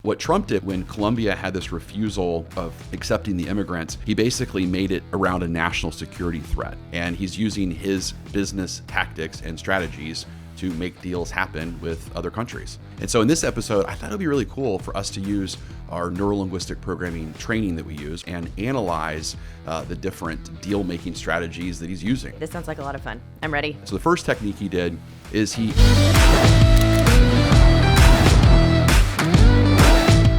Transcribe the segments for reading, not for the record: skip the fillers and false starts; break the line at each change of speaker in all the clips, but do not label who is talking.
What Trump did when Colombia had this refusal of accepting the immigrants, he basically made it around a national security threat. And he's using his business tactics and strategies to make deals happen with other countries. And so in this episode, I thought it would be really cool for us to use our Neuro-Linguistic Programming training that we use and analyze the different deal-making strategies that he's using.
This sounds like a lot of fun. I'm ready.
So the first technique he did is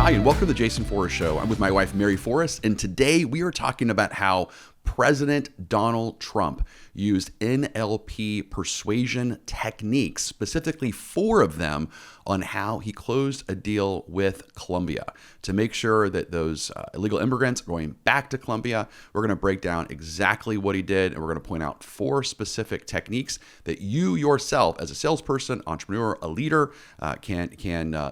Hi, and welcome to the Jason Forrest Show. I'm with my wife, Mary Forrest, and today we are talking about how President Donald Trump used NLP persuasion techniques, specifically 4 of them, on how he closed a deal with Colombia to make sure that those illegal immigrants are going back to Colombia. We're going to break down exactly what he did, and we're going to point out 4 specific techniques that you yourself, as a salesperson, entrepreneur, a leader, can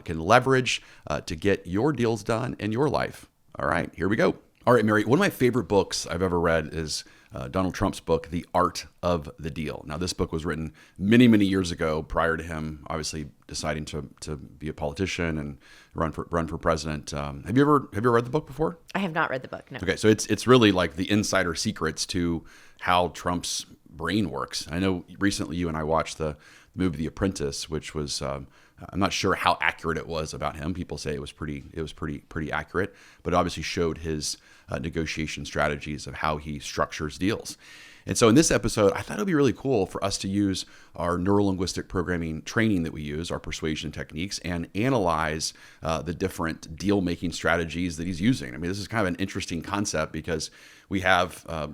leverage to get your deals done in your life. All right, here we go. All right, Mary, one of my favorite books I've ever read is Donald Trump's book, The Art of the Deal. Now, this book was written many, many years ago, prior to him obviously deciding to be a politician and run for president. Have you ever read the book before?
I have not read the book, no.
Okay, so it's really like the insider secrets to how Trump's brain works. I know recently you and I watched the movie The Apprentice, which was I'm not sure how accurate it was about him. People say it was pretty accurate, but it obviously showed his negotiation strategies of how he structures deals. And so in this episode, I thought it would be really cool for us to use our Neuro-Linguistic Programming training that we use, our persuasion techniques, and analyze the different deal-making strategies that he's using. I mean, this is kind of an interesting concept because we have I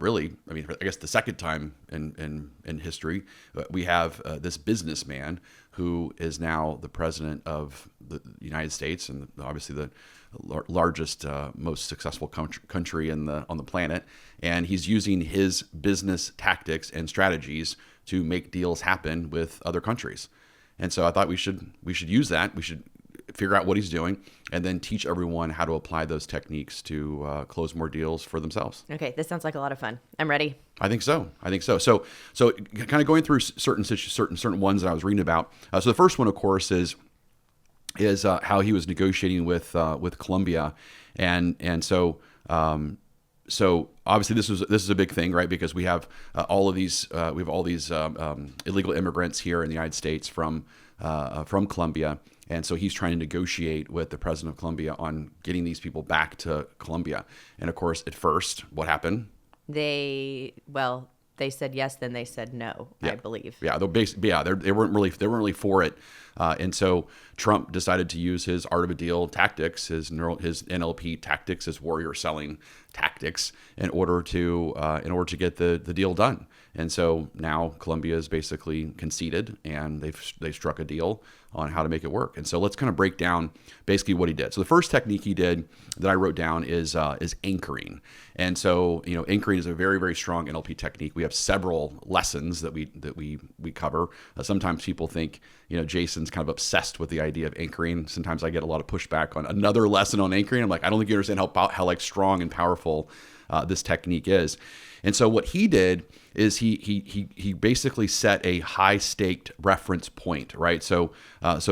guess the second time in history, we have this businessman who is now the president of the United States and obviously the largest, most successful country on the planet, and he's using his business tactics and strategies to make deals happen with other countries. And so I thought we should use that. We should figure out what he's doing and then teach everyone how to apply those techniques to close more deals for themselves.
Okay, this sounds like a lot of fun. I'm ready.
I think so. So kind of going through certain ones that I was reading about. So the first one, of course, is how he was negotiating with Colombia, and so obviously this is a big thing, right? Because we have all these illegal immigrants here in the United States from Colombia, and so he's trying to negotiate with the president of Colombia on getting these people back to Colombia. And of course, at first, what happened? They
said yes, then they said no,
yeah.
I believe.
Yeah, they weren't really for it, and so Trump decided to use his art of a deal tactics, his NLP tactics, his warrior selling tactics, in order to get the deal done. And so now Colombia is basically conceded, and they struck a deal on how to make it work. And so let's kind of break down basically what he did. So the first technique he did that I wrote down is anchoring. And so anchoring is a very, very strong NLP technique. We have several lessons that we cover. Sometimes people think Jason's kind of obsessed with the idea of anchoring. Sometimes I get a lot of pushback on another lesson on anchoring. I'm like, I don't think you understand how like strong and powerful this technique is. And so what he did is he basically set a high staked reference point, right? So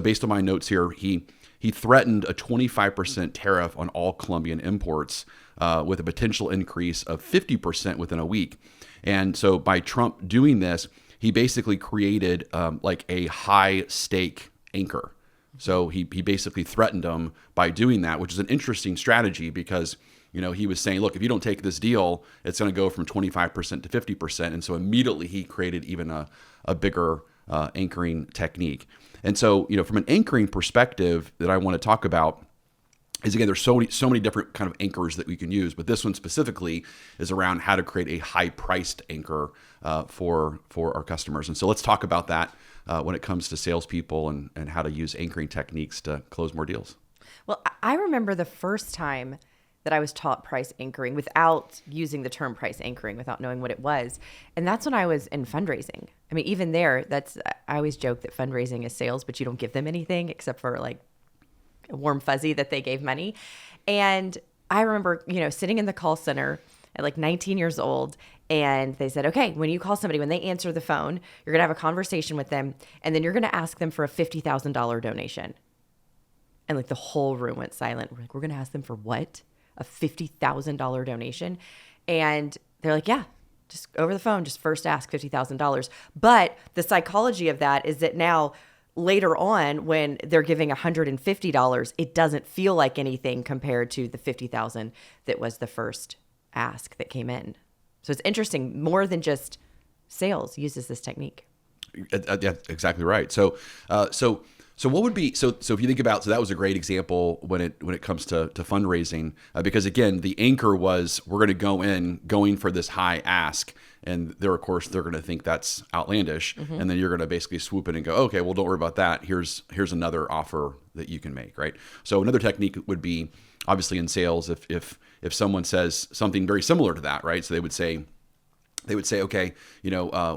based on my notes here, he threatened a 25% tariff on all Colombian imports with a potential increase of 50% within a week. And so by Trump doing this, he basically created like a high stake anchor. So he basically threatened them by doing that, which is an interesting strategy because he was saying, look, if you don't take this deal, it's going to go from 25% to 50%. And so immediately he created even a bigger anchoring technique. And so, from an anchoring perspective that I want to talk about is, again, there's so many different kind of anchors that we can use, but this one specifically is around how to create a high-priced anchor for our customers. And so let's talk about that when it comes to salespeople and how to use anchoring techniques to close more deals.
Well, I remember the first time that I was taught price anchoring without using the term price anchoring, without knowing what it was. And that's when I was in fundraising. I mean, even there, I always joke that fundraising is sales, but you don't give them anything except for like a warm fuzzy that they gave money. And I remember, sitting in the call center at like 19 years old, and they said, okay, when you call somebody, when they answer the phone, you're going to have a conversation with them, and then you're going to ask them for a $50,000 donation. And like the whole room went silent. We're like, we're going to ask them for what? A $50,000 donation? And they're like, yeah, just over the phone, just first ask $50,000. But the psychology of that is that now later on when they're giving $150, it doesn't feel like anything compared to the $50,000 that was the first ask that came in. So it's interesting, more than just sales uses this technique.
Yeah, exactly right. So what would be, so if you think about, so that was a great example when it comes to fundraising, because again, the anchor was, we're going to going for this high ask. And they're going to think that's outlandish. Mm-hmm. And then you're going to basically swoop in and go, okay, well, don't worry about that. Here's another offer that you can make, right? So another technique would be, obviously in sales, if someone says something very similar to that, right? So they would say, okay,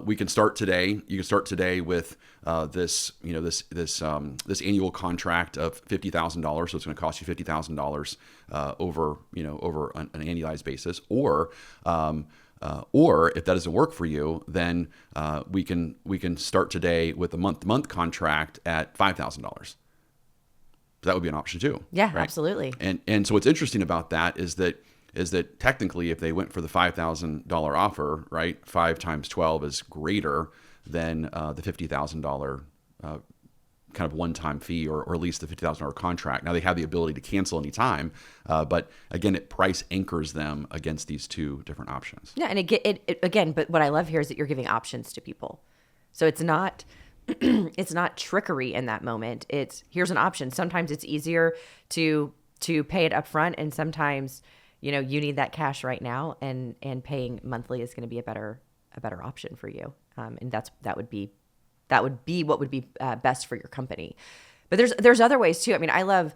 we can start today. You can start today with this annual contract of $50,000. So it's going to cost you $50,000 over an annualized basis. Or if that doesn't work for you, then we can start today with a month-to-month contract at $5,000. That would be an option too.
Yeah,
right?
Absolutely.
And so what's interesting about that is that technically, if they went for the $5,000 offer, right, 5 times 12 is greater than the $50,000 kind of one-time fee, or at least the $50,000 contract. Now they have the ability to cancel anytime, but again, it price anchors them against these two different options.
Yeah, and it again, but what I love here is that you're giving options to people, so it's not it's not trickery in that moment. It's, here's an option. Sometimes it's easier to pay it up front, and sometimes you need that cash right now, and paying monthly is going to be a better option for you, and that would be what would be best for your company. But there's other ways too. I mean, I love,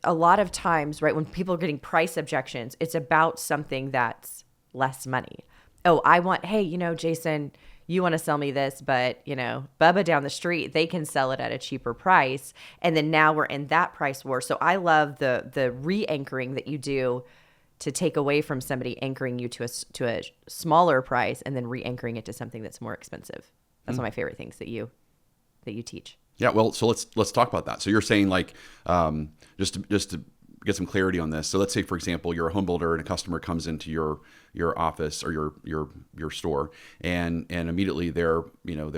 a lot of times, right, when people are getting price objections, it's about something that's less money. Oh, hey, Jason, you want to sell me this, but, Bubba down the street, they can sell it at a cheaper price. And then now we're in that price war. So I love the re-anchoring that you do to take away from somebody anchoring you to a smaller price and then re-anchoring it to something that's more expensive. That's one of my favorite things that you teach. Yeah,
well, so let's talk about that. So you're saying, like, just to get some clarity on this. So let's say, for example, you're a home builder and a customer comes into your office or your store, and immediately they're kind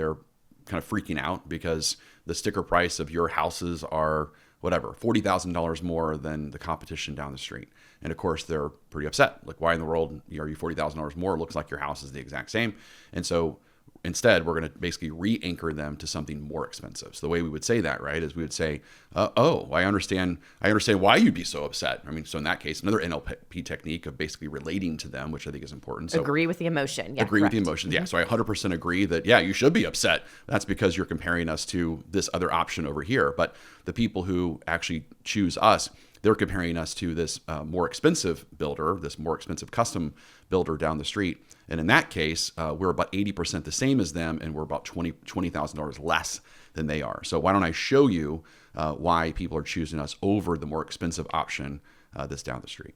of freaking out because the sticker price of your houses are whatever, $40,000 more than the competition down the street. And of course, they're pretty upset. Like, why in the world are you $40,000 more? It looks like your house is the exact same. And so instead, we're going to basically re-anchor them to something more expensive. So the way we would say that, right, is we would say, I understand why you'd be so upset. I mean, so in that case, another NLP technique of basically relating to them, which I think is important. So
agree with the emotion. Yeah,
agree with the emotion. Yeah. So I 100% agree that, yeah, you should be upset. That's because you're comparing us to this other option over here. But the people who actually choose us, they're comparing us to this more expensive builder, this more expensive custom builder down the street. And in that case, we're about 80% the same as them, and we're about $20,000 less than they are. So why don't I show you why people are choosing us over the more expensive option that's down the street?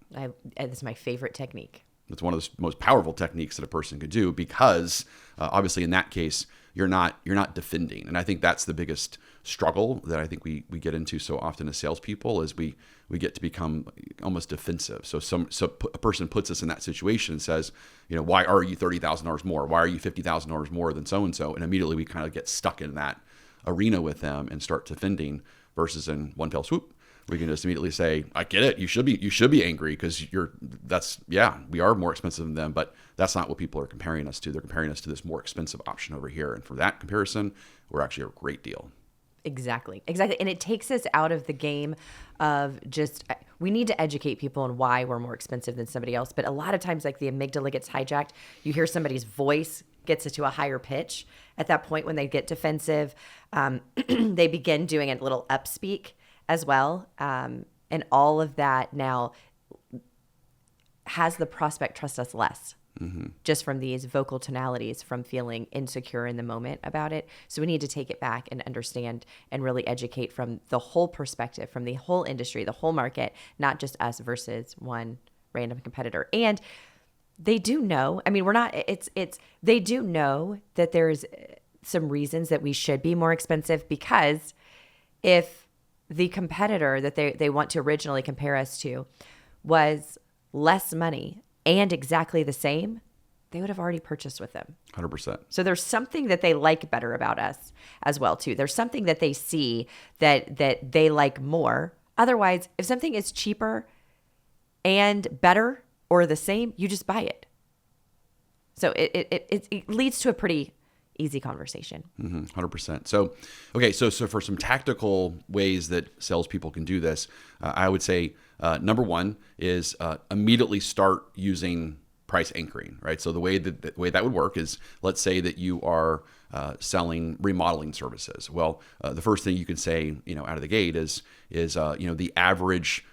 This is my favorite technique.
It's one of the most powerful techniques that a person could do, because obviously in that case, you're not defending. And I think that's the biggest struggle that I think we get into so often as salespeople, is we get to become almost defensive. So a person puts us in that situation and says, why are you $30,000 more? Why are you $50,000 more than so-and-so? And immediately we kind of get stuck in that arena with them and start defending, versus in one fell swoop, we can just immediately say, I get it. You should be angry because we are more expensive than them, but that's not what people are comparing us to. They're comparing us to this more expensive option over here. And for that comparison, we're actually a great deal.
Exactly. And it takes us out of the game of just, we need to educate people on why we're more expensive than somebody else. But a lot of times, like, the amygdala gets hijacked. You hear somebody's voice gets it to a higher pitch. At that point, when they get defensive, they begin doing a little upspeak as well. And all of that now has the prospect trust us less. Mm-hmm. Just from these vocal tonalities, from feeling insecure in the moment about it. So we need to take it back and understand and really educate from the whole perspective, from the whole industry, the whole market, not just us versus one random competitor. And they do know, I mean, they do know that there's some reasons that we should be more expensive, because if the competitor that they want to originally compare us to was less money and exactly the same, they would have already purchased with them.
100%.
So there's something that they like better about us as well too. There's something that they see that they like more. Otherwise, if something is cheaper and better or the same, you just buy it. So it leads to a pretty easy conversation.
100%. So, okay. So for some tactical ways that salespeople can do this, I would say number one is immediately start using price anchoring, right? So the way that would work is, let's say that you are selling remodeling services. Well, the first thing you can say, out of the gate is the average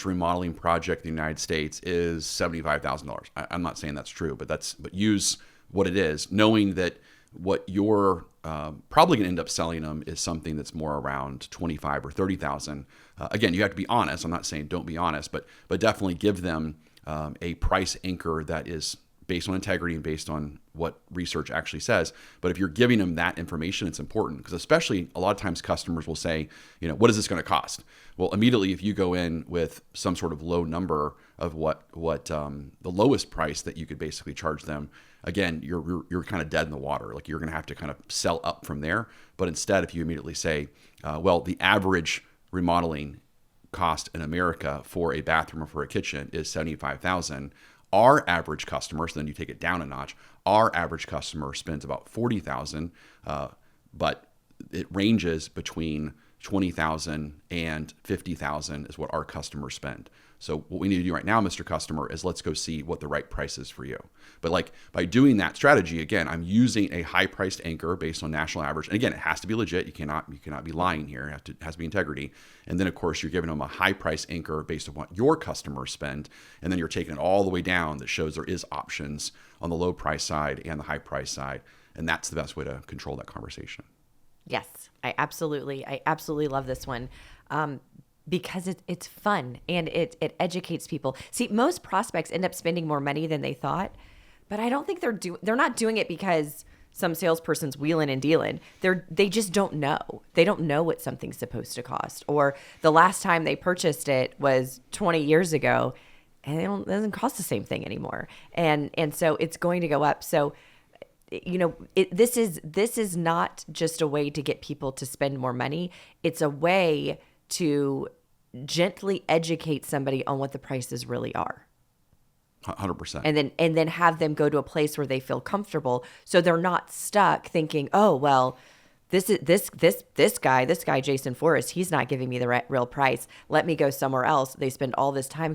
remodeling project in the United States is $75,000. I'm not saying that's true, but use what it is, knowing that what you're probably going to end up selling them is something that's more around 25 or 30,000. Again, you have to be honest. I'm not saying don't be honest, but definitely give them a price anchor that is based on integrity and based on what research actually says. But if you're giving them that information, it's important, because especially a lot of times customers will say, what is this going to cost? Well, immediately if you go in with some sort of low number of what the lowest price that you could basically charge them, again, you're kind of dead in the water. Like, you're going to have to kind of sell up from there. But instead, if you immediately say, well, the average remodeling cost in America for a bathroom or for a kitchen is $75,000. Our average customer, so then you take it down a notch, our average customer spends about $40,000, but it ranges between $20,000 and $50,000 is what our customers spend. So what we need to do right now, Mr. Customer, is let's go see what the right price is for you. But by doing that strategy, again, I'm using a high priced anchor based on national average. And again, it has to be legit. You cannot be lying here. It has to be integrity. And then of course you're giving them a high price anchor based on what your customers spend. And then you're taking it all the way down that shows there is options on the low price side and the high price side. And that's the best way to control that conversation.
Yes, I absolutely love this one. Because it's fun and it educates people. See, most prospects end up spending more money than they thought, but I don't think they're not doing it because some salesperson's wheeling and dealing. They just don't know. They don't know what something's supposed to cost, or the last time they purchased it was 20 years ago, and it doesn't cost the same thing anymore. And so it's going to go up. So this is not just a way to get people to spend more money. It's a way to gently educate somebody on what the prices really are.
100%.
And then have them go to a place where they feel comfortable, so they're not stuck thinking, oh, well, this guy, Jason Forrest, he's not giving me the real price. Let me go somewhere else. They spend all this time,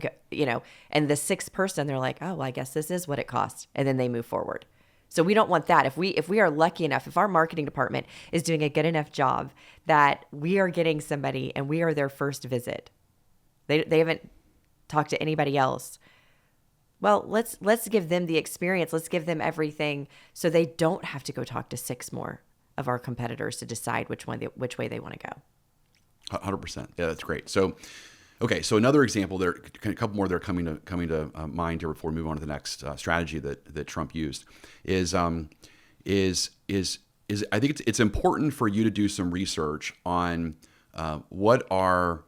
and the sixth person, they're like, oh, well, I guess this is what it costs. And then they move forward. So we don't want that. If we are lucky enough, if our marketing department is doing a good enough job that we are getting somebody and we are their first visit, they haven't talked to anybody else. Well, let's give them the experience. Let's give them everything so they don't have to go talk to 6 more of our competitors to decide which way they want to go.
100%. Yeah, that's great. So, okay, so another example, a couple more that are coming to mind here before we move on to the next strategy that Trump used is I think it's important for you to do some research on what are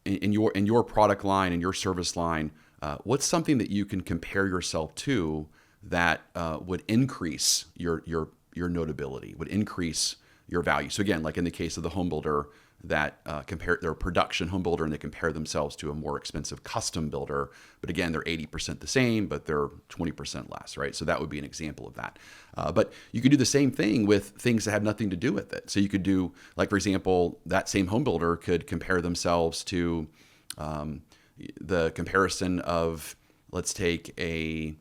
in your product line, in your service line, what's something that you can compare yourself to that would increase your notability, would increase your value. So again, like in the case of the home builder that compare their production home builder and they compare themselves to a more expensive custom builder, but again, they're 80% the same, but they're 20% less, right? So that would be an example of that. But you could do the same thing with things that have nothing to do with it. So you could do, like, for example, that same home builder could compare themselves to the comparison of, let's take a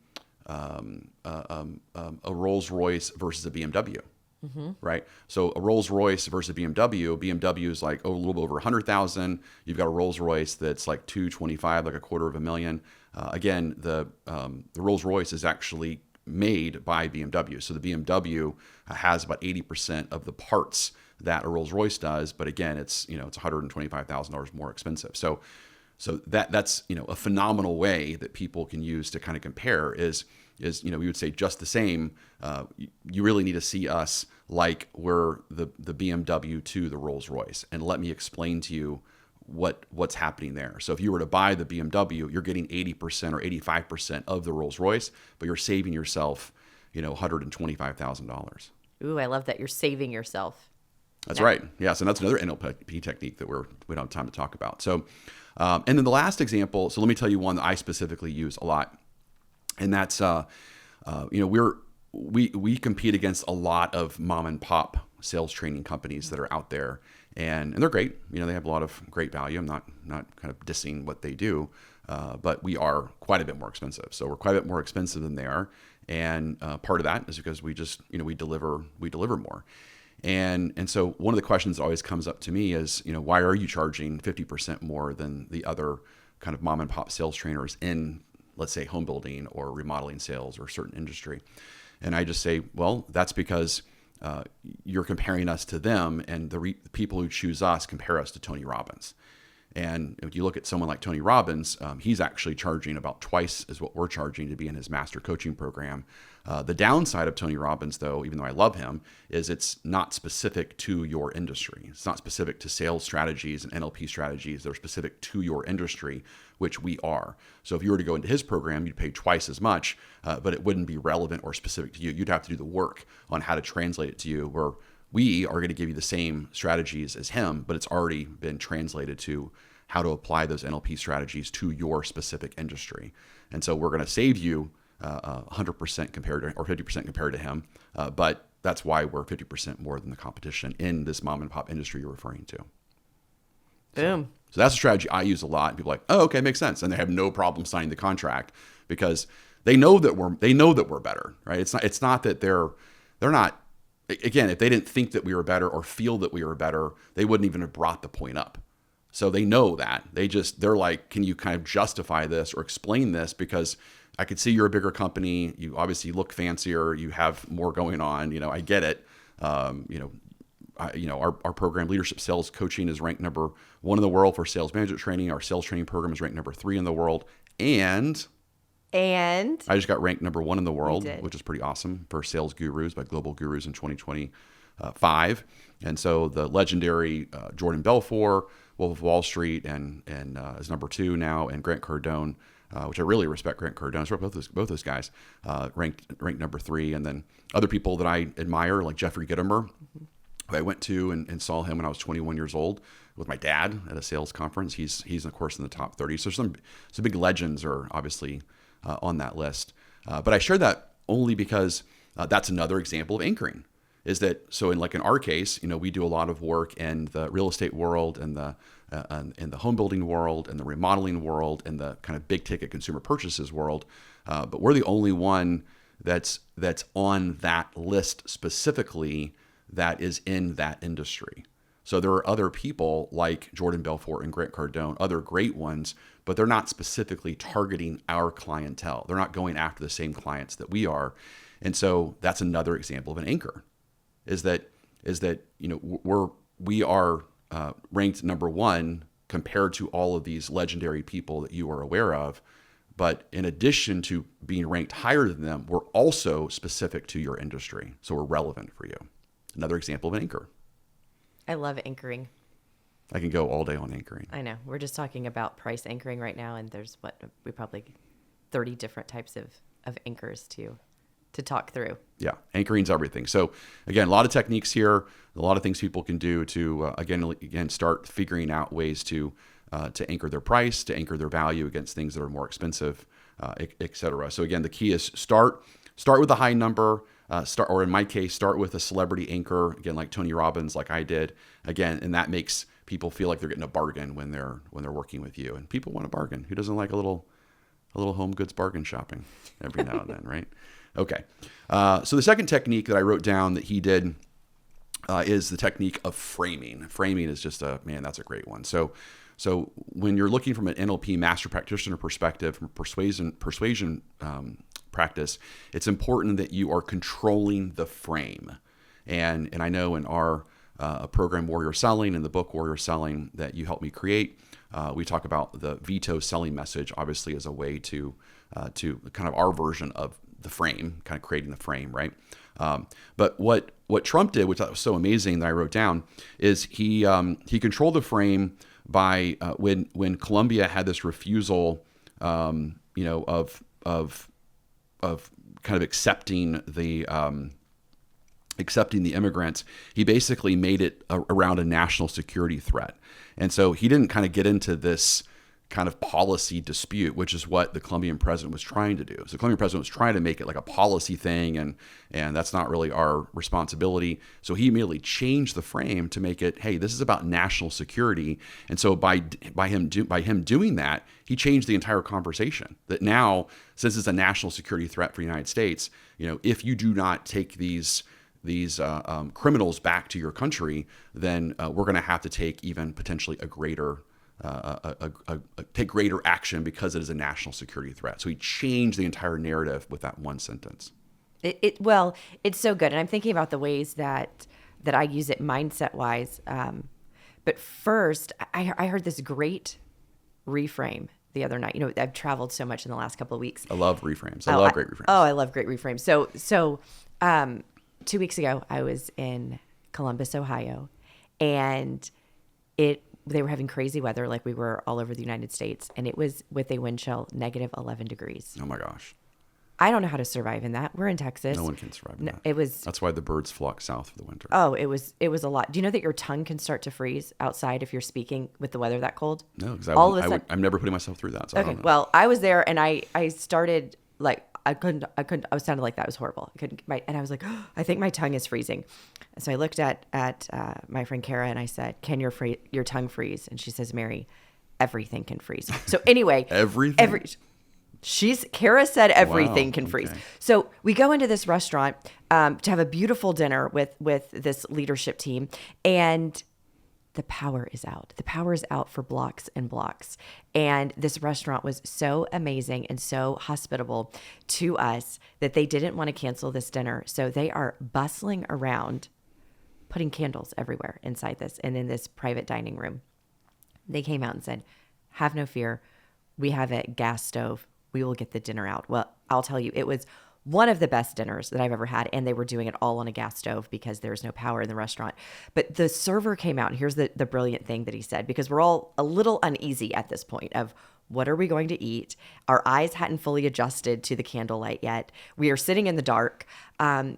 Rolls Royce versus a BMW. Mm-hmm. Right. So a Rolls Royce versus a BMW is like a little bit over 100,000. You've got a Rolls Royce that's like 225, like $250,000. Again, the Rolls Royce is actually made by BMW. So the BMW has about 80% of the parts that a Rolls Royce does. But again, it's $125,000 more expensive. So that's a phenomenal way that people can use to kind of compare is we would say just the same. You really need to see us like we're the BMW to the Rolls Royce, and let me explain to you what's happening there. So if you were to buy the BMW, you're getting 80% or 85% of the Rolls Royce, but you're saving yourself, $125,000.
Ooh, I love that you're saving yourself.
That's right. Yes, and that's another NLP technique that we don't have time to talk about. So, and then the last example. So let me tell you one that I specifically use a lot, and that's we compete against a lot of mom and pop sales training companies that are out there, and they're great. They have a lot of great value. I'm not kind of dissing what they do, but we are quite a bit more expensive. So we're quite a bit more expensive than they are, and part of that is because we just we deliver more. And so one of the questions that always comes up to me is, why are you charging 50% more than the other kind of mom and pop sales trainers in, let's say, home building or remodeling sales or certain industry? And I just say, well, that's because you're comparing us to them, and the people who choose us compare us to Tony Robbins. And if you look at someone like Tony Robbins, he's actually charging about twice as what we're charging to be in his master coaching program. The downside of Tony Robbins, though, even though I love him, is it's not specific to your industry. It's not specific to sales strategies and NLP strategies. They're specific to your industry, which we are. So if you were to go into his program, you'd pay twice as much, but it wouldn't be relevant or specific to you. You'd have to do the work on how to translate it to you, where we are going to give you the same strategies as him, but it's already been translated to how to apply those NLP strategies to your specific industry. And so we're going to save you 100% compared to, or 50% compared to him. But that's why we're 50% more than the competition in this mom and pop industry you're referring to.
Boom.
So that's a strategy I use a lot. And people are like, oh, okay, makes sense. And they have no problem signing the contract because they know that we're better, right? It's not that they're not, again, if they didn't think that we were better or feel that we were better, they wouldn't even have brought the point up. So they know that. They're like, can you kind of justify this or explain this? Because I could see you're a bigger company. You obviously look fancier. You have more going on. I get it. Our program, Leadership Sales Coaching, is ranked number 1 in the world for sales management training. Our sales training program is ranked number 3 in the world. And I just got ranked number 1 in the world, which is pretty awesome, for Sales Gurus by Global Gurus in 2025. And so the legendary Jordan Belfort, Wolf of Wall Street, and is number 2 now, and Grant Cardone, which I really respect. Grant Cardone, so both those guys, ranked number 3, and then other people that I admire like Jeffrey Gitomer, who I went to and saw him when I was 21 years old with my dad at a sales conference. He's of course in the top 30. So some big legends are obviously on that list. But I share that only because that's another example of anchoring. Is that so? In our case, we do a lot of work in the real estate world and the home building world and the remodeling world and the kind of big ticket consumer purchases world. But we're the only one that's on that list specifically that is in that industry. So there are other people like Jordan Belfort and Grant Cardone, other great ones, but they're not specifically targeting our clientele. They're not going after the same clients that we are. And so that's another example of an anchor. Is that we are ranked number 1 compared to all of these legendary people that you are aware of, but in addition to being ranked higher than them, we're also specific to your industry, so we're relevant for you. Another example of an anchor.
I love anchoring.
I can go all day on anchoring.
I know. We're just talking about price anchoring right now, and there's we probably 30 different types of anchors to talk through.
Yeah, anchoring's everything. So again, a lot of techniques here, a lot of things people can do to again start figuring out ways to anchor their price, to anchor their value against things that are more expensive, et cetera. So again, the key is start with a high number. Or in my case, start with a celebrity anchor, again, like Tony Robbins, like I did, again, and that makes people feel like they're getting a bargain when they're working with you. And people want a bargain. Who doesn't like a little home goods bargain shopping every now and then, right? Okay. So the second technique that I wrote down that he did is the technique of framing. Framing is just that's a great one. So when you're looking from an NLP master practitioner perspective, from persuasion practice, it's important that you are controlling the frame. And I know in our program Warrior Selling and the book Warrior Selling that you helped me create, we talk about the veto selling message, obviously as a way to kind of our version of the frame, kind of creating the frame, right? But what Trump did, which I thought was so amazing that I wrote down, is he controlled the frame by when Colombia had this refusal, of kind of accepting the immigrants. He basically made it around a national security threat, and so he didn't kind of get into this kind of policy dispute, which is what the Colombian president was trying to do. So the Colombian president was trying to make it like a policy thing, and that's not really our responsibility. So he immediately changed the frame to make it, hey, this is about national security. And so by him doing that, he changed the entire conversation. That now, since it's a national security threat for the United States, if you do not take these criminals back to your country, then we're going to have to take even potentially a greater take greater action because it is a national security threat. So he changed the entire narrative with that one sentence.
Well, it's so good. And I'm thinking about the ways that I use it mindset wise. But first, I heard this great reframe the other night. I've traveled so much in the last couple of weeks.
I love reframes. I love great reframes.
I love great reframes. So 2 weeks ago, I was in Columbus, Ohio, and they were having crazy weather like we were all over the United States, and it was with a wind chill negative 11 degrees.
Oh my gosh.
I don't know how to survive in that. We're in Texas.
No one can survive in that. That's why the birds flock south for the winter.
Oh, it was a lot. Do you know that your tongue can start to freeze outside if you're speaking with the weather that cold?
No, because I'm never putting myself through that. So
okay, well, I was there and I started like I was sounding like that was horrible. And I was like, oh, I think my tongue is freezing. So I looked at my friend Kara and I said, can your tongue freeze? And she says, Mary, everything can freeze. So anyway, Kara said everything can freeze. Okay. So we go into this restaurant to have a beautiful dinner with this leadership team, and the power is out. The power is out for blocks and blocks. And this restaurant was so amazing and so hospitable to us that they didn't want to cancel this dinner. So they are bustling around, putting candles everywhere inside this and in this private dining room. They came out and said, have no fear. We have a gas stove. We will get the dinner out. Well, I'll tell you, it was one of the best dinners that I've ever had. And they were doing it all on a gas stove because there's no power in the restaurant. But the server came out, and here's the brilliant thing that he said, because we're all a little uneasy at this point of what are we going to eat? Our eyes hadn't fully adjusted to the candlelight yet. We are sitting in the dark. And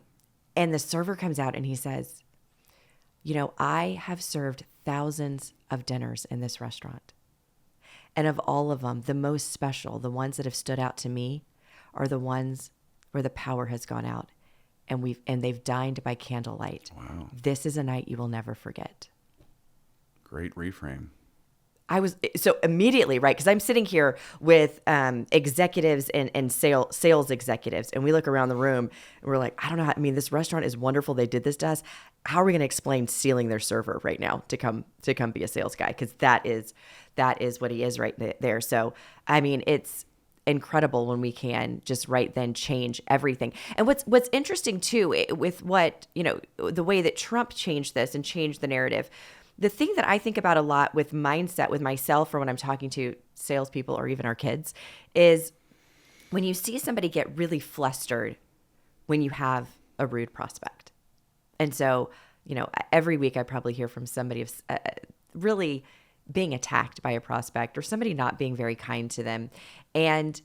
the server comes out and he says, I have served thousands of dinners in this restaurant. And of all of them, the most special, the ones that have stood out to me are the ones where the power has gone out and they've dined by candlelight.
Wow. This
is a night you will never forget.
Great reframe.
I was so immediately, right? Because I'm sitting here with executives and sales executives, and we look around the room and we're like, I don't know. This restaurant is wonderful. They did this to us. How are we going to explain stealing their server right now to come be a sales guy? Because that is what he is right there. So, it's incredible when we can just right then change everything. And what's interesting too, with what, the way that Trump changed this and changed the narrative, the thing that I think about a lot with mindset, with myself, or when I'm talking to salespeople or even our kids, is when you see somebody get really flustered when you have a rude prospect. And so, every week I probably hear from somebody of really being attacked by a prospect or somebody not being very kind to them. And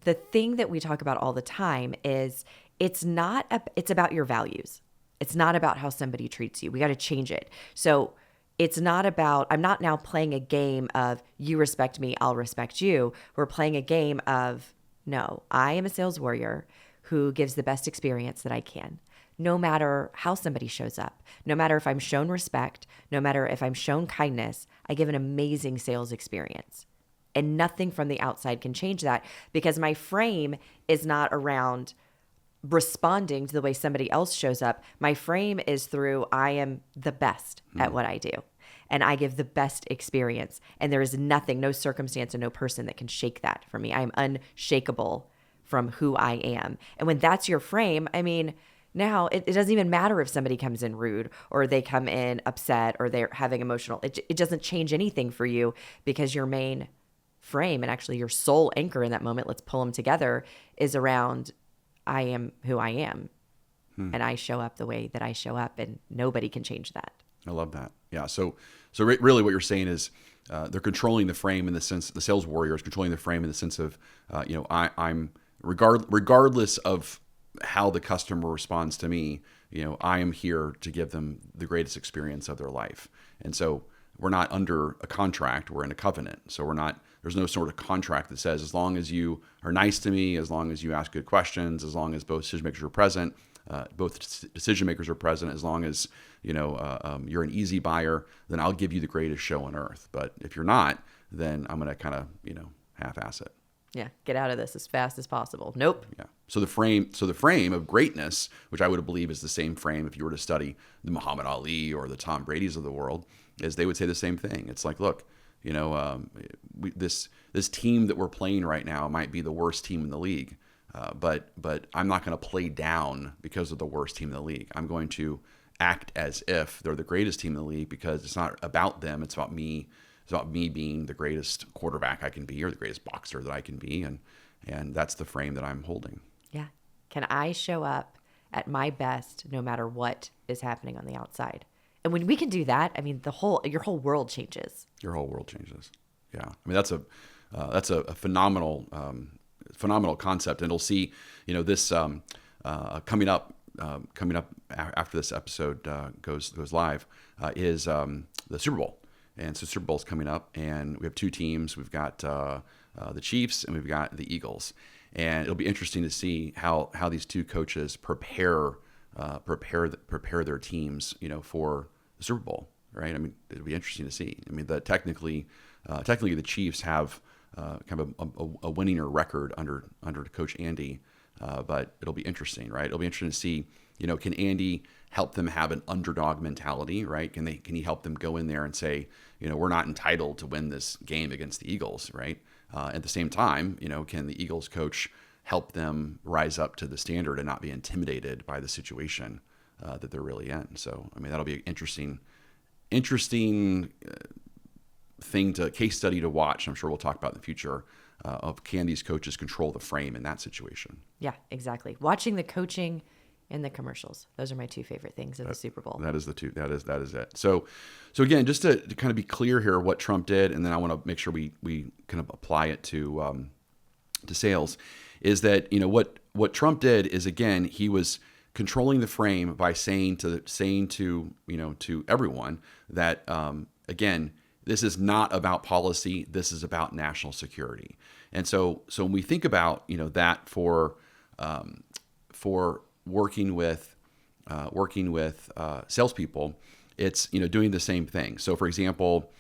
the thing that we talk about all the time is it's about your values. It's not about how somebody treats you. We got to change it. So it's not about, I'm not now playing a game of you respect me, I'll respect you. We're playing a game of, no, I am a sales warrior who gives the best experience that I can. No matter how somebody shows up, no matter if I'm shown respect, no matter if I'm shown kindness, I give an amazing sales experience. And nothing from the outside can change that because my frame is not around responding to the way somebody else shows up. My frame is through I am the best at what I do. And I give the best experience. And there is nothing, no circumstance and no person that can shake that for me. I am unshakable from who I am. And when that's your frame, now it doesn't even matter if somebody comes in rude or they come in upset or they're having emotional. It doesn't change anything for you because your main frame and actually your soul anchor in that moment, let's pull them together, is around I am who I am. And I show up the way that I show up, and nobody can change that.
I love that. Yeah. So really what you're saying is they're controlling the frame in the sense, the sales warrior is controlling the frame in the sense of, I'm regardless of how the customer responds to me, I am here to give them the greatest experience of their life. And so we're not under a contract, we're in a covenant. So there's no sort of contract that says, as long as you are nice to me, as long as you ask good questions, as long as both decision makers are present, as long as you're an easy buyer, then I'll give you the greatest show on earth. But if you're not, then I'm going to kind of half-ass it.
Yeah, get out of this as fast as possible. Nope.
Yeah. So the frame of greatness, which I would believe is the same frame if you were to study the Muhammad Ali or the Tom Brady's of the world, is they would say the same thing. It's like, look, this team that we're playing right now might be the worst team in the league. But I'm not going to play down because of the worst team in the league. I'm going to act as if they're the greatest team in the league, because it's not about them. It's about me. It's about me being the greatest quarterback I can be, or the greatest boxer that I can be. And that's the frame that I'm holding.
Yeah. Can I show up at my best no matter what is happening on the outside? And when we can do that, I mean, your whole world changes. Your whole world changes.
Yeah. I mean, that's a phenomenal concept. And we'll see, this coming up after this episode goes live is the Super Bowl. And so Super Bowl's coming up, and we have two teams. We've got the Chiefs and we've got the Eagles. And it'll be interesting to see how these two coaches prepare their teams, for the Super Bowl, right? I mean, it'll be interesting to see. I mean, technically the Chiefs have kind of a winning record under Coach Andy, but it'll be interesting, right? It'll be interesting to see, can Andy help them have an underdog mentality, right? Can he help them go in there and say, we're not entitled to win this game against the Eagles, right? At the same time, can the Eagles coach help them rise up to the standard and not be intimidated by the situation that they're really in? So, I mean, that'll be an interesting case study to watch. I'm sure we'll talk about in the future of, can these coaches control the frame in that situation?
Yeah, exactly. Watching the coaching and the commercials. Those are my two favorite things of the Super Bowl.
That is it. So again, just to kind of be clear here what Trump did, and then I want to make sure we kind of apply it to sales, is that, what Trump did is, again, he was controlling the frame by saying to everyone that, again, this is not about policy. This is about national security. And so when we think about, that for working with salespeople, it's, doing the same thing. So for example,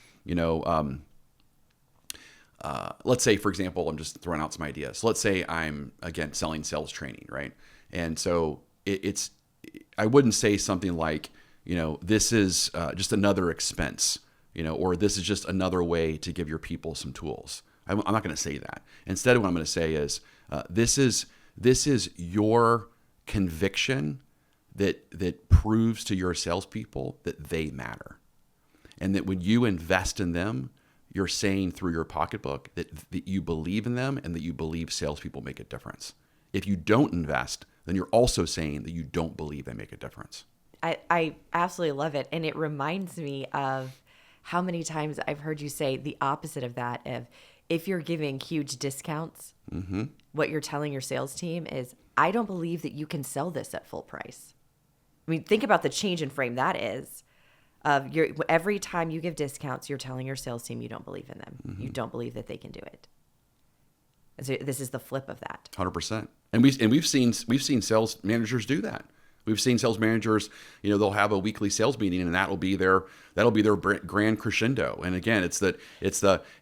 let's say, for example, I'm just throwing out some ideas. So let's say I'm, again, selling sales training, right? And so I wouldn't say something like, this is just another expense, or this is just another way to give your people some tools. I'm not going to say that. Instead, what I'm going to say is, this is your conviction that proves to your salespeople that they matter, and that when you invest in them, you're saying through your pocketbook that you believe in them and that you believe salespeople make a difference. If you don't invest, then you're also saying that you don't believe they make a difference.
I absolutely love it. And it reminds me of how many times I've heard you say the opposite of that. If you're giving huge discounts, what you're telling your sales team is, I don't believe that you can sell this at full price. I mean, think about the change in frame that is. Every time you give discounts, you're telling your sales team you don't believe in them. You don't believe that they can do it. So this is the flip of that.
100%. And we've seen sales managers do that. We've seen sales managers, they'll have a weekly sales meeting, and that'll be their grand crescendo. And again, it's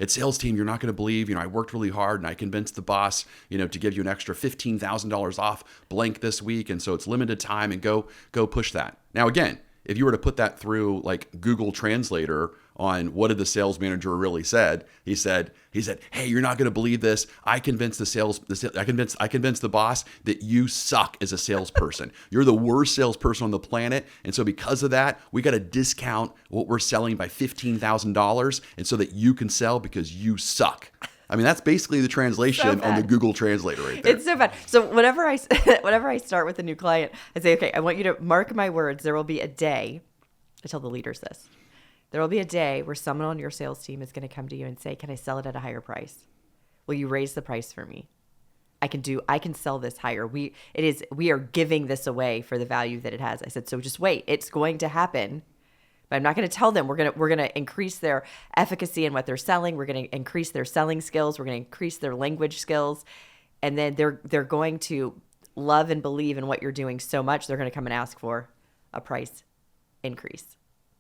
sales team. You're not going to believe, I worked really hard and I convinced the boss, to give you an extra $15,000 off blank this week. And so it's limited time, and go push that. Now, again, if you were to put that through like Google Translator on what did the sales manager really said, he said, hey, you're not going to believe this. I convinced the boss that you suck as a salesperson. You're the worst salesperson on the planet. And so because of that, we got to discount what we're selling by $15,000, and so that you can sell because you suck. I mean, that's basically the translation on the Google Translator right there.
It's so bad. So whenever I start with a new client, I say, okay, I want you to mark my words. There will be a day. I tell the leaders this. There will be a day where someone on your sales team is going to come to you and say, can I sell it at a higher price? Will you raise the price for me? I can sell this higher. We are giving this away for the value that it has. I said, so just wait, it's going to happen. But I'm not going to tell them we're going to increase their efficacy in what they're selling. We're going to increase their selling skills. We're going to increase their language skills. And then they're going to love and believe in what you're doing so much, they're going to come and ask for a price increase.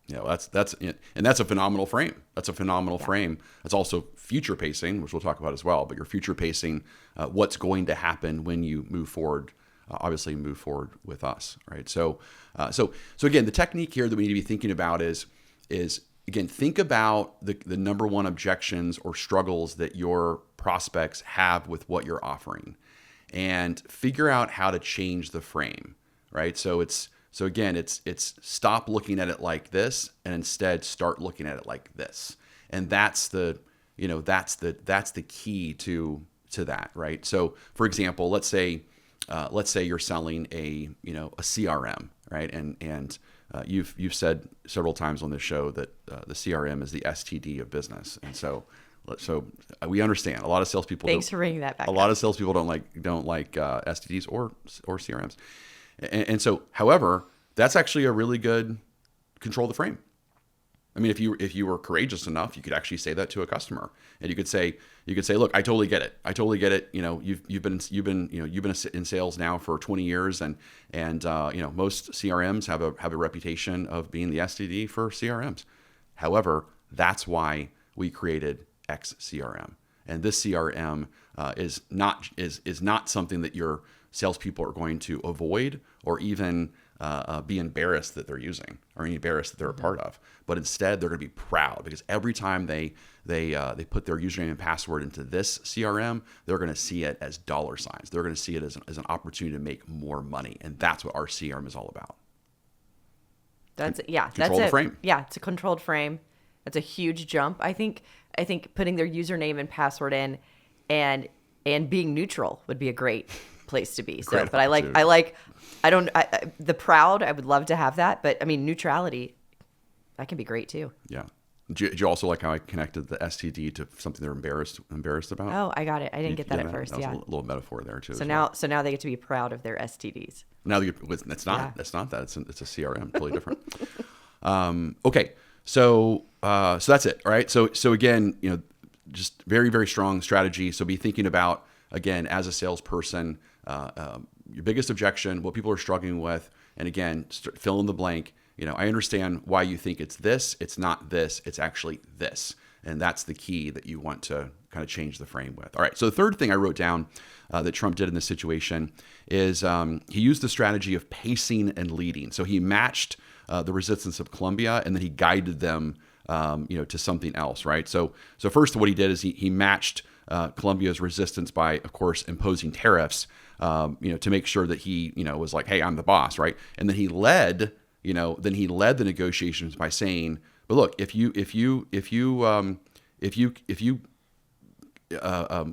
That's and that's a phenomenal frame. That's a phenomenal frame. It's also future pacing, which we'll talk about as well. But you're future pacing what's going to happen when you move forward. Obviously, move forward with us, right? So again, the technique here that we need to be thinking about is again, think about the number one objections or struggles that your prospects have with what you're offering, and figure out how to change the frame, right? So again, it's stop looking at it like this and instead start looking at it like this. And that's the key to that, right? So for example, let's say you're selling a CRM, right? And you've said several times on this show that the CRM is the STD of business. And so we understand a lot of salespeople.
Thanks for bringing that back.
A lot of salespeople don't like STDs or CRMs. And so, however, that's actually a really good control the frame. I mean, if you were courageous enough, you could actually say that to a customer, and you could say, look, I totally get it. You've been in sales now for 20 years, and most CRMs have a reputation of being the STD for CRMs. However, that's why we created X CRM, and this CRM is not something that your salespeople are going to avoid or even be embarrassed that they're using or embarrassed that they're a part of. But instead, they're going to be proud because every time they put their username and password into this CRM, they're going to see it as dollar signs. They're going to see it as an opportunity to make more money, and that's what our CRM is all about.
Control
the frame.
Yeah, it's a controlled frame. That's a huge jump. I think putting their username and password in and being neutral would be a great place to be. So, but the proud, I would love to have that, but I mean, neutrality, that can be great too.
Yeah. Did you also like how I connected the STD to something they're embarrassed about?
Oh, I got it. I didn't get that at first.
That was a little metaphor there too.
So now they get to be proud of their STDs.
Now that's not that. It's a CRM, totally different. Okay. So that's it. All right. So again, just very, very strong strategy. So be thinking about, again, as a salesperson, your biggest objection, what people are struggling with, and again, fill in the blank. I understand why you think it's this. It's not this. It's actually this, and that's the key that you want to kind of change the frame with. All right. So the third thing I wrote down that Trump did in this situation is he used the strategy of pacing and leading. So he matched the resistance of Colombia, and then he guided them, to something else. Right. So first, what he did is he matched Colombia's resistance by, of course, imposing tariffs, to make sure that he, was like, hey, I'm the boss, right? And then he led the negotiations by saying, but look, if you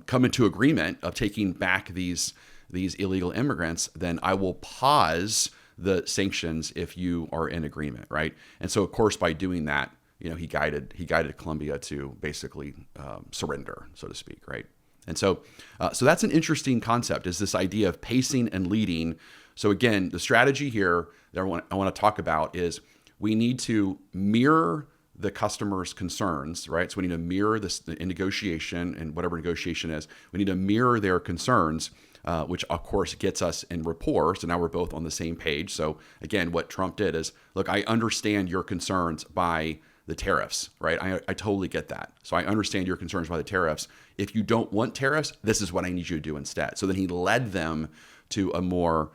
come into agreement of taking back these illegal immigrants, then I will pause the sanctions if you are in agreement, right? And so, of course, by doing that, he guided Colombia to basically surrender, so to speak, right? And so that's an interesting concept, is this idea of pacing and leading. So again, the strategy here that I want to talk about is we need to mirror the customer's concerns, right? So we need to mirror this in negotiation, and whatever negotiation is, we need to mirror their concerns, which of course gets us in rapport. So now we're both on the same page. So again, what Trump did is, look, I understand your concerns by the tariffs, right? I totally get that. So I understand your concerns by the tariffs. If you don't want tariffs, this is what I need you to do instead. So then he led them to a more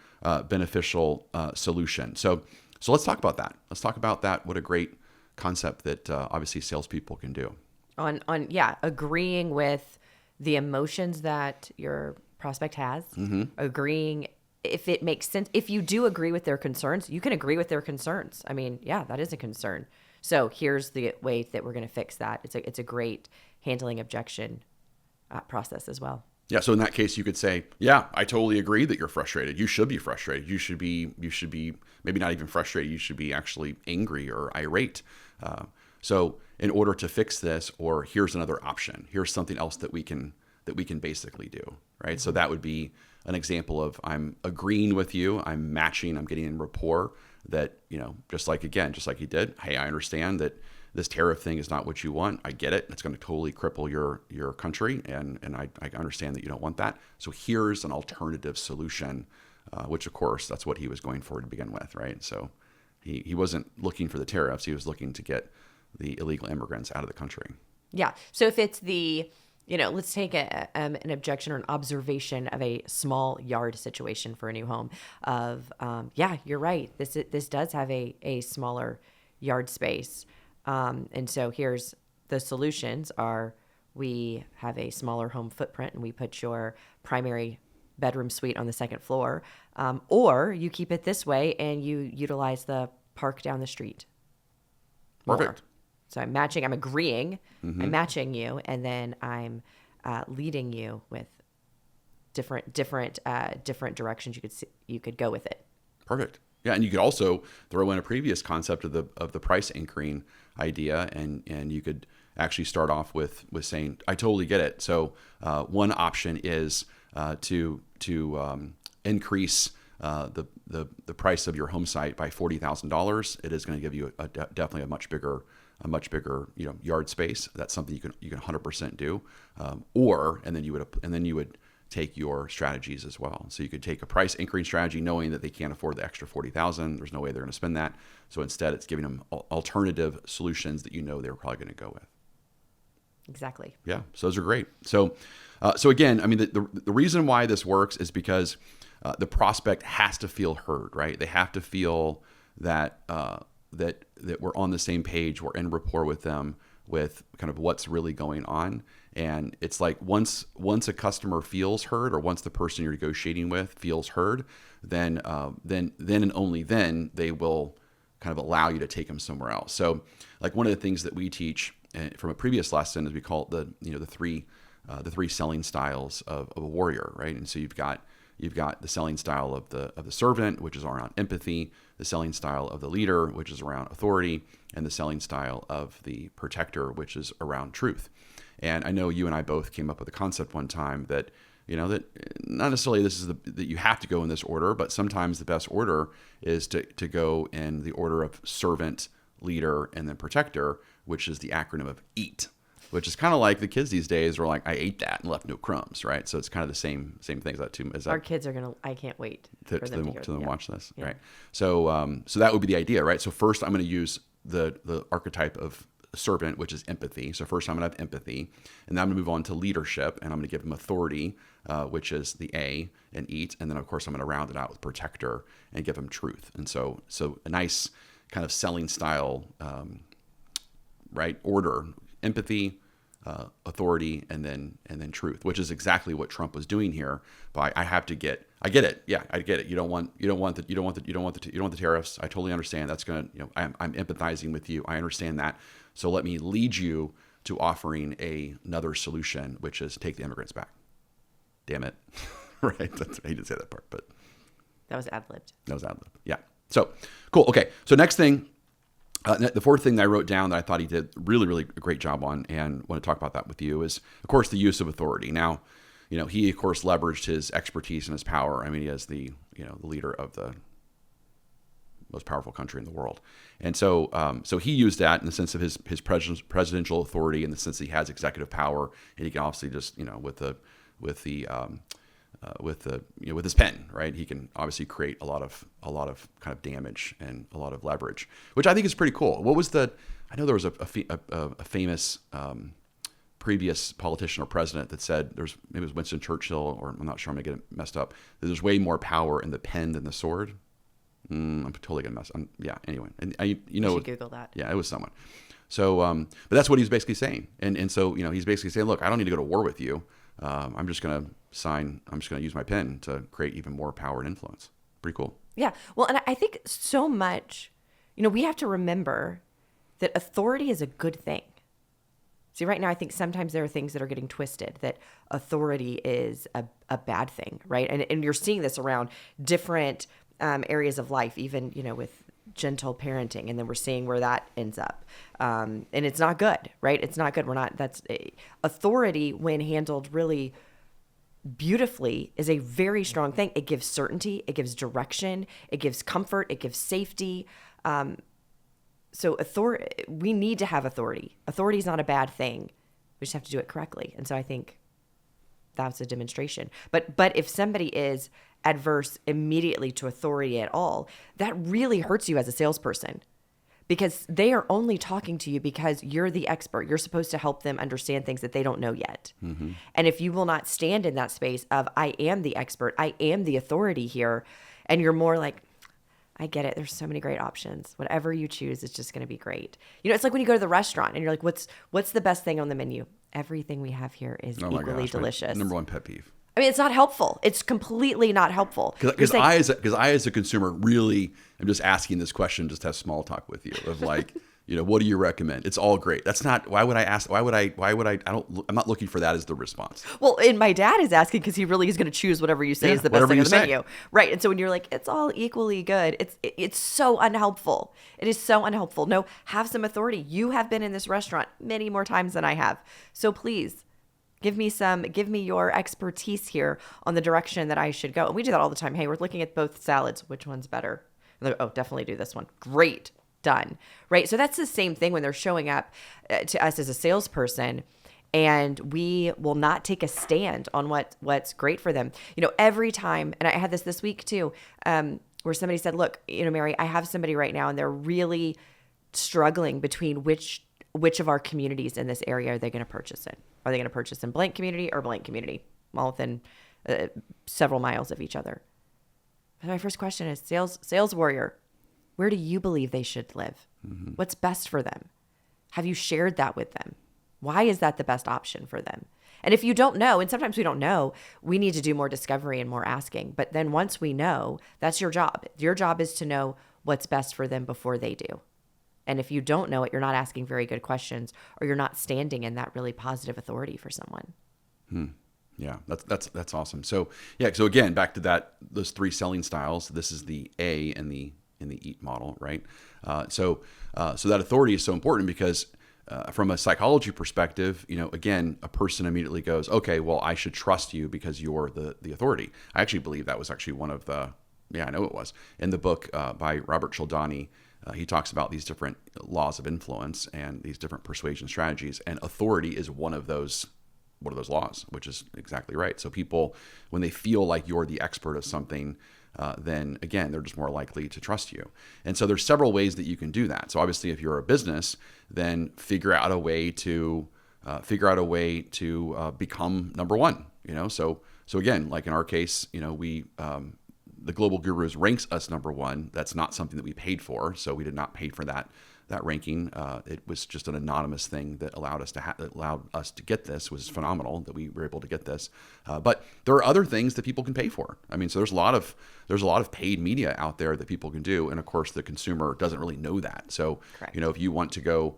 beneficial solution. So let's talk about that. Let's talk about that. What a great concept that obviously salespeople can do.
Agreeing with the emotions that your prospect has, agreeing if it makes sense. If you do agree with their concerns, you can agree with their concerns. I mean, yeah, that is a concern. So here's the way that we're going to fix that. It's a great handling objection process as well.
Yeah. So in that case, you could say, yeah, I totally agree that you're frustrated. You should be frustrated. You should be maybe not even frustrated. You should be actually angry or irate. So in order to fix this, or here's another option, here's something else that we can basically do, right? So that would be an example of, I'm agreeing with you, I'm matching, I'm getting in rapport that, just like he did, hey, I understand that this tariff thing is not what you want. I get it. It's going to totally cripple your country. And I understand that you don't want that. So here's an alternative solution, which of course, that's what he was going for to begin with, right? So he wasn't looking for the tariffs. He was looking to get the illegal immigrants out of the country.
Yeah. So if it's let's take an objection or an observation of a small yard situation for a new home of, you're right. This does have a smaller yard space. And so here's the solutions are, we have a smaller home footprint and we put your primary bedroom suite on the second floor. Or you keep it this way and you utilize the park down the street.
Perfect.
More. So I'm agreeing, I'm matching you, and then I'm leading you with different directions you could go with it.
Perfect. Yeah, and you could also throw in a previous concept of the price anchoring idea, and you could actually start off with saying, I totally get it. So one option is to increase the price of your home site by $40,000. It is going to give you definitely a much bigger yard space. That's something you can 100% do. And then you would take your strategies as well. So you could take a price anchoring strategy, knowing that they can't afford the extra $40,000. There's no way they're going to spend that. So instead, it's giving them alternative solutions that they're probably going to go with.
Exactly.
Yeah. So those are great. So again, I mean, the reason why this works is because the prospect has to feel heard, right? They have to feel that that we're on the same page, we're in rapport with them, with kind of what's really going on. And it's like once a customer feels heard, or once the person you're negotiating with feels heard, then and only then they will kind of allow you to take them somewhere else. So like one of the things that we teach from a previous lesson is we call it the three selling styles of a warrior, right? And so you've got the selling style of the servant, which is around empathy, the selling style of the leader, which is around authority, and the selling style of the protector, which is around truth. And I know you and I both came up with a concept one time that, that not necessarily this is that you have to go in this order, but sometimes the best order is to go in the order of servant, leader, and then protector, which is the acronym of EAT. Which is kind of like the kids these days are like, I ate that and left no crumbs, right? So it's kind of the same thing as that.
Our kids are I can't wait for them to
watch this, yeah. Right? So that would be the idea, right? So first I'm going to use the archetype of servant, which is empathy. So first I'm going to have empathy, and then I'm going to move on to leadership, and I'm going to give them authority, which is the A, and eat, and then of course I'm going to round it out with protector and give them truth. And so a nice kind of selling style, right? Order: empathy, authority, and then truth, which is exactly what Trump was doing here. I get it. Yeah, I get it. You don't want the tariffs. I totally understand. That's gonna, I'm empathizing with you. I understand that. So let me lead you to offering another solution, which is take the immigrants back. Damn it. Right. I didn't say that part, but
that was ad-libbed.
Yeah. So cool. Okay. So next thing. The fourth thing that I wrote down that I thought he did really, really a great job on, and want to talk about that with you, is, of course, the use of authority. Now, he, of course, leveraged his expertise and his power. I mean, he is the leader of the most powerful country in the world. And so he used that in the sense of his presidential authority, in the sense that he has executive power, and he can obviously just, with his pen, right? He can obviously create a lot of kind of damage and a lot of leverage, which I think is pretty cool. I know there was a famous previous politician or president that said, maybe it was Winston Churchill, or I'm not sure, I'm gonna get it messed up, that there's way more power in the pen than the sword. I'm totally gonna mess up. Yeah. Anyway, and you should
Google that.
Yeah, it was someone. So, but that's what he's basically saying. And so, he's basically saying, look, I don't need to go to war with you. I'm just going to use my pen to create even more power and influence. Pretty cool.
Yeah. Well, and I think so much, we have to remember that authority is a good thing. See, right now, I think sometimes there are things that are getting twisted, that authority is a bad thing, right? And you're seeing this around different areas of life, even, with gentle parenting. And then we're seeing where that ends up. And it's not good, right? It's not good. Authority, when handled really beautifully, is a very strong thing. It gives certainty. It gives direction. It gives comfort. It gives safety. So we need to have authority. Authority is not a bad thing. We just have to do it correctly. And so I think that's a demonstration. But if somebody is adverse immediately to authority at all, that really hurts you as a salesperson, because they are only talking to you because you're the expert. You're supposed to help them understand things that they don't know yet. Mm-hmm. And if you will not stand in that space of, I am the expert, I am the authority here, and you're more like, I get it. There's so many great options. Whatever you choose is just going to be great. It's like when you go to the restaurant and you're like, what's the best thing on the menu? Everything we have here is equally delicious.
Number one pet peeve.
I mean, it's not helpful. It's completely not helpful.
Because I, as a consumer, really am just asking this question just to have small talk with you of like, what do you recommend? It's all great. That's not, why would I ask? I'm not looking for that as the response.
Well, and my dad is asking because he really is going to choose whatever you say is the best thing on the menu. Right. And so when you're like, it's all equally good, it's so unhelpful. It is so unhelpful. No, have some authority. You have been in this restaurant many more times than I have. So please give me your expertise here on the direction that I should go. And we do that all the time. Hey, we're looking at both salads. Which one's better? And they're, oh, definitely do this one. Great. Done. Right. So that's the same thing when they're showing up to us as a salesperson, and we will not take a stand on what's great for them. Every time, and I had this week too, where somebody said, look, Mary, I have somebody right now and they're really struggling between which of our communities in this area are they going to purchase in? Are they going to purchase in blank community or blank community? All within several miles of each other. And my first question is, sales warrior, where do you believe they should live? Mm-hmm. What's best for them? Have you shared that with them? Why is that the best option for them? And if you don't know, and sometimes we don't know, we need to do more discovery and more asking. But then once we know, that's your job. Your job is to know what's best for them before they do. And if you don't know it, you're not asking very good questions, or you're not standing in that really positive authority for someone.
Yeah, that's awesome. So so again, back to those three selling styles. This is the A in the EAT model, right? So that authority is so important because from a psychology perspective, again, a person immediately goes, okay, well, I should trust you because you're the authority. I actually believe that was actually one of the, I know it was, in the book by Robert Cialdini. He talks about these different laws of influence and these different persuasion strategies, and authority is one of those laws, which is exactly right. So people, when they feel like you're the expert of something, then again, they're just more likely to trust you. And so there's several ways that you can do that. So obviously, if you're a business, then figure out a way to become number one. So again, like in our case, we the Global Gurus ranks us number one. That's not something that we paid for, so we did not pay for that ranking. It was just an anonymous thing that allowed us to get this. It was phenomenal that we were able to get this. But there are other things that people can pay for. I mean, so there's a lot of paid media out there that people can do, and of course the consumer doesn't really know that. So
Correct.
If you want to go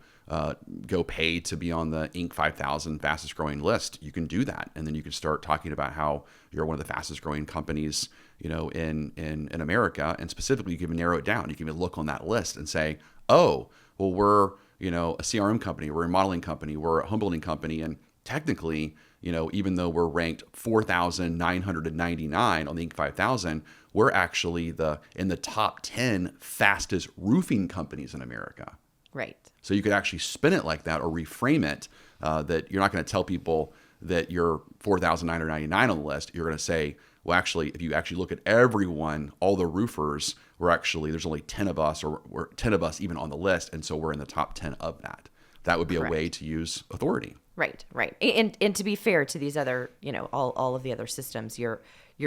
pay to be on the Inc. 5000 fastest growing list, you can do that, and then you can start talking about how you're one of the fastest growing companies in America, and specifically you can narrow it down. You can look on that list and say, oh, well, we're, a CRM company, we're a modeling company, we're a home building company. And technically, even though we're ranked 4,999 on the Inc. 5000, we're actually in the top 10 fastest roofing companies in America.
Right.
So you could actually spin it like that or reframe it that you're not going to tell people that you're 4,999 on the list. You're going to say, well, actually, if you actually look at everyone, all the roofers, there's only 10 of us, or we're 10 of us even on the list. And so we're in the top 10 of that. That would be
Correct.
A way to use authority.
Right. And to be fair to these other, all of the other systems, you're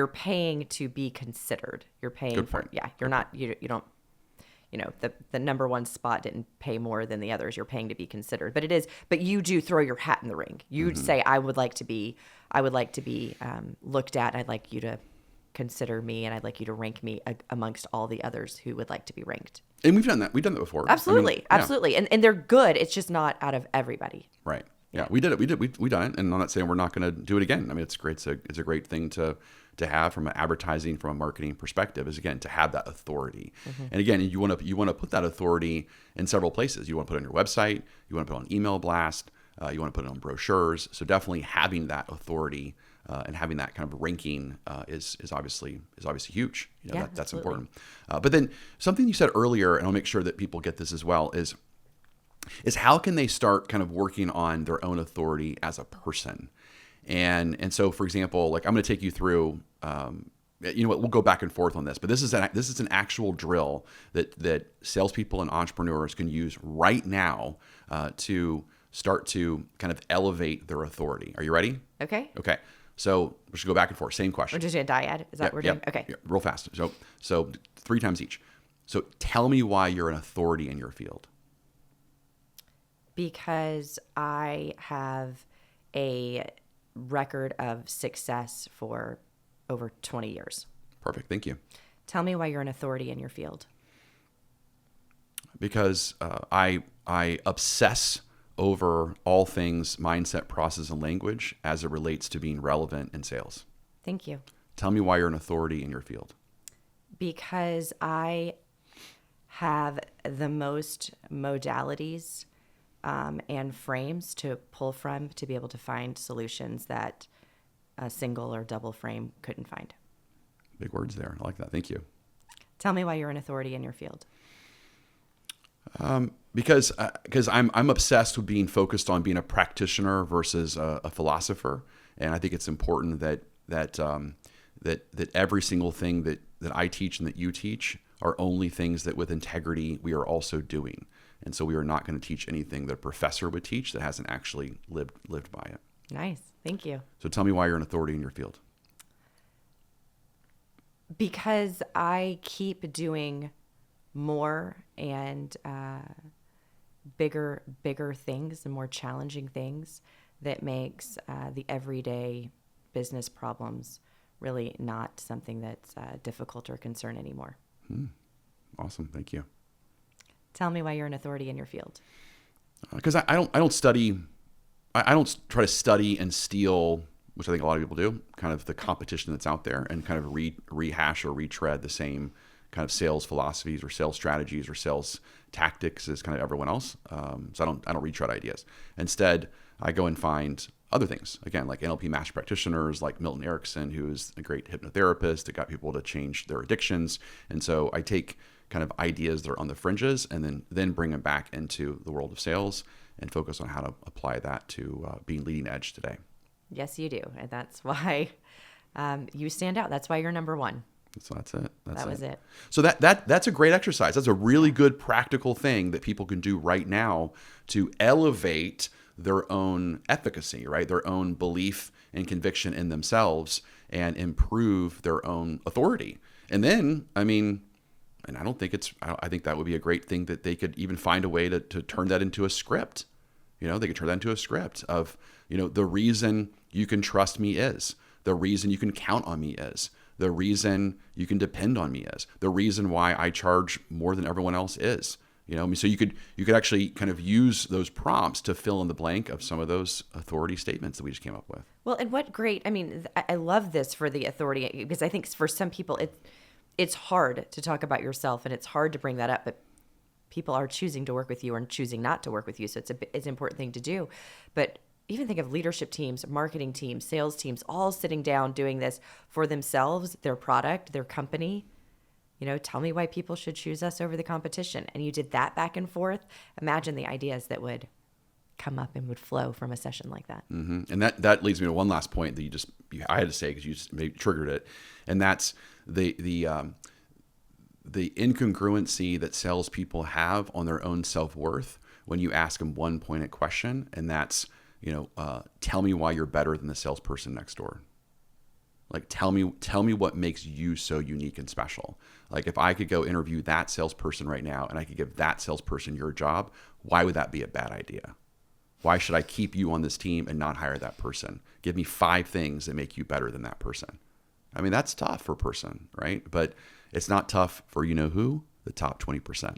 paying to be considered. You're paying for, you're not, you don't, the number one spot didn't pay more than the others. You're paying to be considered, but you do throw your hat in the ring. You'd mm-hmm. say, I would like to be looked at. I'd like you to consider me, and I'd like you to rank me amongst all the others who would like to be ranked.
And we've done that. We've done that before.
Absolutely. Absolutely. And they're good. It's just not out of everybody.
Right. Yeah, we did it. We done it, and I'm not saying we're not going to do it again. I mean, it's great. It's a great thing to have from an advertising, from a marketing perspective. Is again to have that authority. And again, you want to put that authority in several places. You want to put it on your website. You want to put it on email blast. You want to put it on brochures. So definitely having that authority and having that kind of ranking is obviously huge. That's important. But then something you said earlier, and I'll make sure that people get this as well, is how can they start kind of working on their own authority as a person? And so, for example, like I'm going to take you through, you know what, we'll go back and forth on this, but this is an actual drill that salespeople and entrepreneurs can use right now to start to kind of elevate their authority. Are you ready?
Okay.
Okay. So we should go back and forth. Same question.
We're just doing a dyad. Is that what we're doing? Okay.
Yeah, real fast. So 3 times each. So tell me why you're an authority in your field.
Because I have a record of success for over 20 years.
Perfect. Thank you.
Tell me why you're an authority in your field.
Because I obsess over all things mindset, process, and language as it relates to being relevant in sales.
Thank you.
Tell me why you're an authority in your field.
Because I have the most modalities and frames to pull from to be able to find solutions that a single or double frame couldn't find.
Big words there. I like that. Thank you.
Tell me why you're an authority in your field.
Because I'm obsessed with being focused on being a practitioner versus a philosopher, and I think it's important that every single thing that I teach and that you teach are only things that with integrity we are also doing. And so we are not going to teach anything that a professor would teach that hasn't actually lived by it.
Nice. Thank you.
So tell me why you're an authority in your field.
Because I keep doing more and bigger things and more challenging things that makes the everyday business problems really not something that's difficult or concern anymore.
Awesome. Thank you.
Tell me why you're an authority in your field.
Because I don't study, I don't try to study and steal, which I think a lot of people do, kind of the competition that's out there and kind of rehash or retread the same kind of sales philosophies or sales strategies or sales tactics as kind of everyone else. So I don't retread ideas. Instead, I go and find other things, again, like NLP master practitioners like Milton Erickson, who's a great hypnotherapist that got people to change their addictions. And so I take kind of ideas that are on the fringes and then bring them back into the world of sales and focus on how to apply that to being leading edge today.
Yes, you do. And that's why you stand out. That's why you're number one.
So that's it.
That was it.
So that's a great exercise. That's a really good practical thing that people can do right now to elevate their own efficacy, right? Their own belief and conviction in themselves and improve their own authority. And then, I mean, and I think that would be a great thing that they could even find a way to turn that into a script. They could turn that into a script of, the reason you can trust me is, the reason you can count on me is, the reason you can depend on me is, the reason why I charge more than everyone else is. So you could actually kind of use those prompts to fill in the blank of some of those authority statements that we just came up with.
Well, and what great, I love this for the authority, because I think for some people it's hard to talk about yourself and it's hard to bring that up, but people are choosing to work with you or choosing not to work with you. So it's an important thing to do. But even think of leadership teams, marketing teams, sales teams, all sitting down doing this for themselves, their product, their company. Tell me why people should choose us over the competition. And you did that back and forth. Imagine the ideas that would come up and would flow from a session like that.
Mm-hmm. And that leads me to one last point that I had to say because you just maybe triggered it, and that's the incongruency that salespeople have on their own self-worth when you ask them one pointed question, and that's tell me why you're better than the salesperson next door. Like, tell me what makes you so unique and special. Like, if I could go interview that salesperson right now and I could give that salesperson your job, why would that be a bad idea? Why should I keep you on this team and not hire that person? Give me 5 things that make you better than that person. That's tough for a person, right? But it's not tough for who? The top 20%.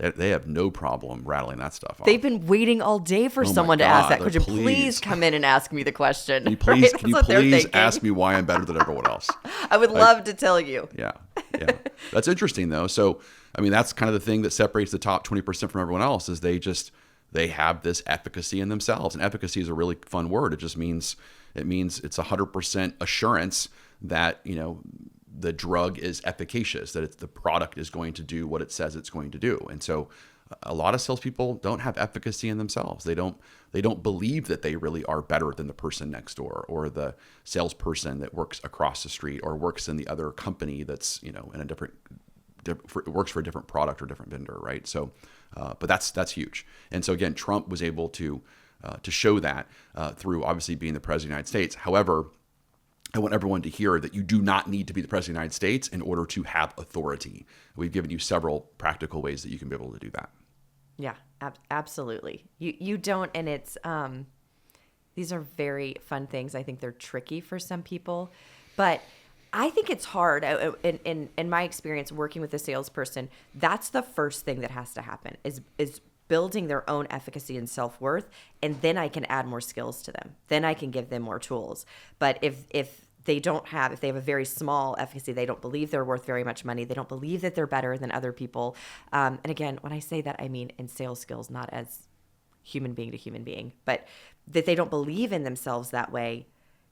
They have no problem rattling that stuff off.
They've been waiting all day for
Oh my
someone to ask
God,
that. Could you
please.
please come in and ask me the question?
Can you please,
Right?
can you
That's what they're
please
thinking.
ask me why I'm better than everyone else?
I would love to tell you.
Yeah. That's interesting though. So, I mean, that's kind of the thing that separates the top 20% from everyone else is they have this efficacy in themselves. And efficacy is a really fun word. It means it's 100% assurance that, the drug is efficacious, that the product is going to do what it says it's going to do. And so a lot of salespeople don't have efficacy in themselves. They don't believe that they really are better than the person next door or the salesperson that works across the street or works in the other company that's, in a different works for a different product or different vendor, right? So, but that's huge. And so again, Trump was able to show that through obviously being the president of the United States. However, I want everyone to hear that you do not need to be the president of the United States in order to have authority. We've given you several practical ways that you can be able to do that.
Yeah, absolutely. You don't, and it's these are very fun things. I think they're tricky for some people, but I think it's hard. In my experience working with a salesperson, that's the first thing that has to happen is building their own efficacy and self-worth, and then I can add more skills to them. Then I can give them more tools. But if they have a very small efficacy, they don't believe they're worth very much money, they don't believe that they're better than other people. And again, when I say that, I mean in sales skills, not as human being to human being, but that they don't believe in themselves that way.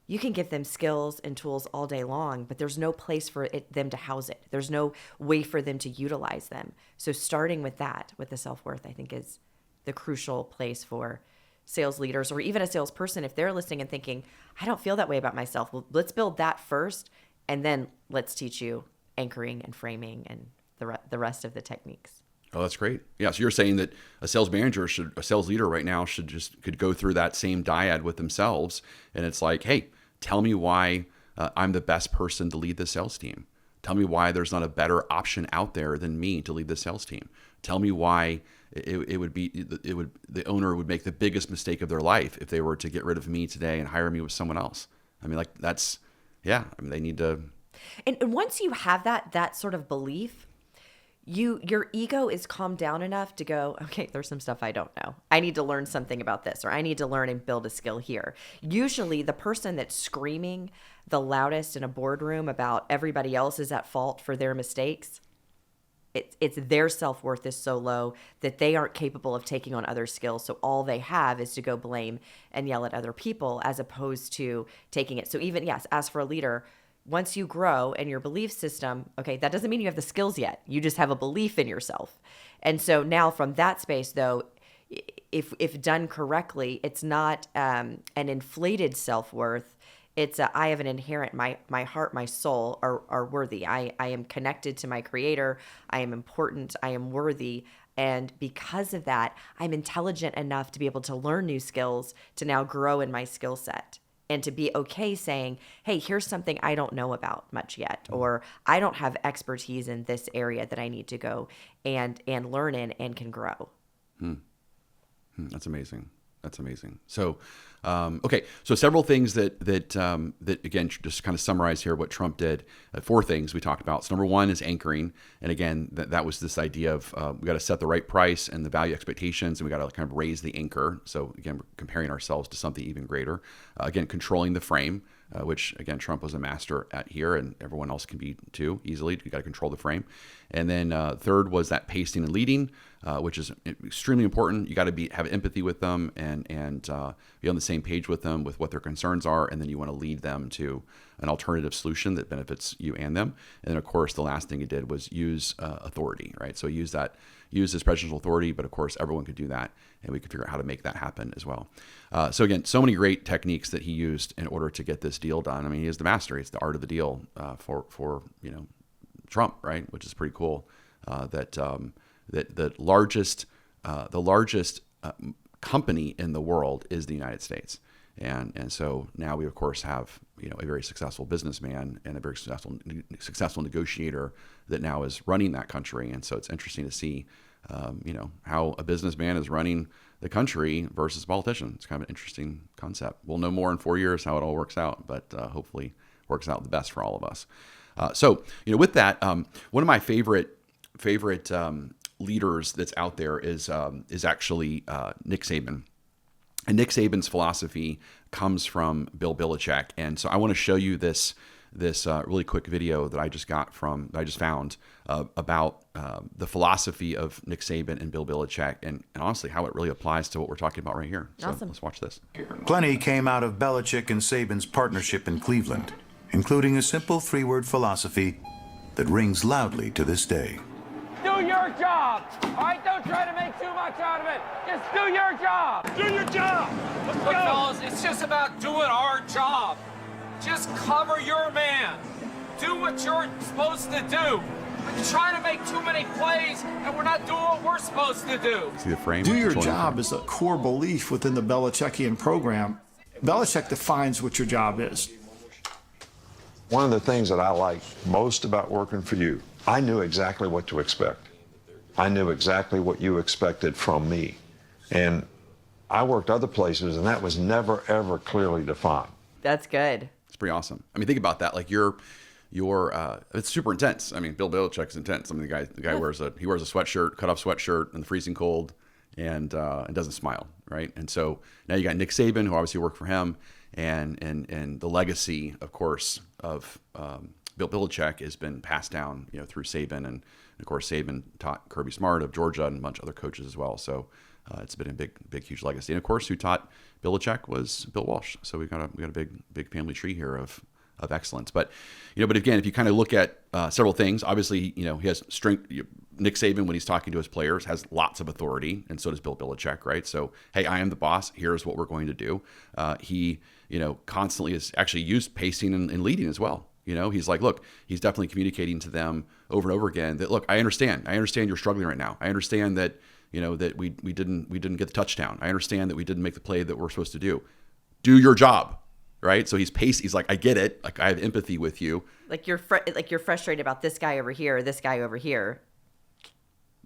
You can give them skills and tools all day long, but there's no place for them to house it. There's no way for them to utilize them. So starting with that, with the self-worth, I think is the crucial place for sales leaders or even a salesperson. If they're listening and thinking, I don't feel that way about myself, well, let's build that first, and then let's teach you anchoring and framing and the rest of the techniques.
Oh, that's great. Yeah. So you're saying that a sales leader right now could go through that same dyad with themselves. And it's like, hey, tell me why I'm the best person to lead the sales team. Tell me why there's not a better option out there than me to lead the sales team. Tell me why the owner would make the biggest mistake of their life if they were to get rid of me today and hire me with someone else. I mean, they need to.
And once you have that sort of belief, your ego is calmed down enough to go, okay, there's some stuff I don't know. I need to learn something about this, or I need to learn and build a skill here. Usually the person that's screaming the loudest in a boardroom about everybody else is at fault for their mistakes, it's their self-worth is so low that they aren't capable of taking on other skills. So all they have is to go blame and yell at other people as opposed to taking it. So even, yes, as for a leader, once you grow in your belief system, okay, that doesn't mean you have the skills yet. You just have a belief in yourself. And so now from that space, though, if done correctly, it's not an inflated self-worth. It's I have an inherent, my heart, my soul are worthy. I am connected to my creator. I am important. I am worthy. And because of that, I'm intelligent enough to be able to learn new skills to now grow in my skill set. And to be okay saying, hey, here's something I don't know about much yet, or I don't have expertise in this area that I need to go and learn in and can grow.
That's amazing. That's amazing. So, okay. So several things that again, just kind of summarize here what Trump did. 4 things we talked about. So number 1 is anchoring. And again, that was this idea of we got to set the right price and the value expectations, and we got to kind of raise the anchor. So again, we're comparing ourselves to something even greater. Again, controlling the frame, which again, Trump was a master at here, and everyone else can be too easily. You got to control the frame. And then 3rd was that pacing and leading, which is extremely important. You got to have empathy with them and be on the same page with them with what their concerns are, and then you want to lead them to an alternative solution that benefits you and them. And then, of course, the last thing he did was use authority, right? So use his presidential authority, but of course, everyone could do that, and we could figure out how to make that happen as well. So again, so many great techniques that he used in order to get this deal done. I mean, he is the master. It's the art of the deal for Trump, right? Which is pretty cool. That the largest company in the world is the United States, and so now we of course have a very successful businessman and a very successful negotiator that now is running that country, and so it's interesting to see how a businessman is running the country versus a politician. It's kind of an interesting concept. We'll know more in 4 years how it all works out, but hopefully works out the best for all of us. So with that, one of my favorite leaders that's out there is actually Nick Saban. And Nick Saban's philosophy comes from Bill Belichick. And so I want to show you this really quick video that I just found about the philosophy of Nick Saban and Bill Belichick, and honestly how it really applies to what we're talking about right here. So
awesome.
Let's watch this.
Plenty came out of Belichick and Saban's partnership in Cleveland, including a simple 3-word philosophy that rings loudly to this day.
Do your job. All right, don't try to make too much out of it. Just do your job. Do your job. Let's go. Fellas, it's just about doing our job. Just cover your man. Do what you're supposed to do. We're trying to make too many plays, and we're not doing what we're supposed to do.
See the frame?
Do your job is a core belief within the Belichickian program. Belichick defines what your job is.
One of the things that I like most about working for you, I knew exactly what to expect. I knew exactly what you expected from me. And I worked other places, and that was never, ever clearly defined.
That's good.
It's pretty awesome. I mean, think about that. Like it's super intense. I mean, Bill Belichick's intense. I mean, the guy wears a sweatshirt, cut off sweatshirt in the freezing cold, and doesn't smile, right? And so now you got Nick Saban, who obviously worked for him, and the legacy, of course, of Bill Belichick has been passed down, through Saban, and of course Saban taught Kirby Smart of Georgia and a bunch of other coaches as well. So it's been a big, huge legacy. And of course, who taught Belichick was Bill Walsh. So we got a big family tree here of excellence. But but again, if you kind of look at several things, obviously he has strength. Nick Saban, when he's talking to his players, has lots of authority, and so does Bill Belichick, right? So hey, I am the boss. Here's what we're going to do. He constantly is actually used pacing and leading as well. He's like, look, he's definitely communicating to them over and over again that, look, I understand you're struggling right now. I understand that, that we didn't get the touchdown. I understand that we didn't make the play that we're supposed to do. Do your job, right? So he's like, I get it. Like, I have empathy with you.
Like you're frustrated about this guy over here, this guy over here.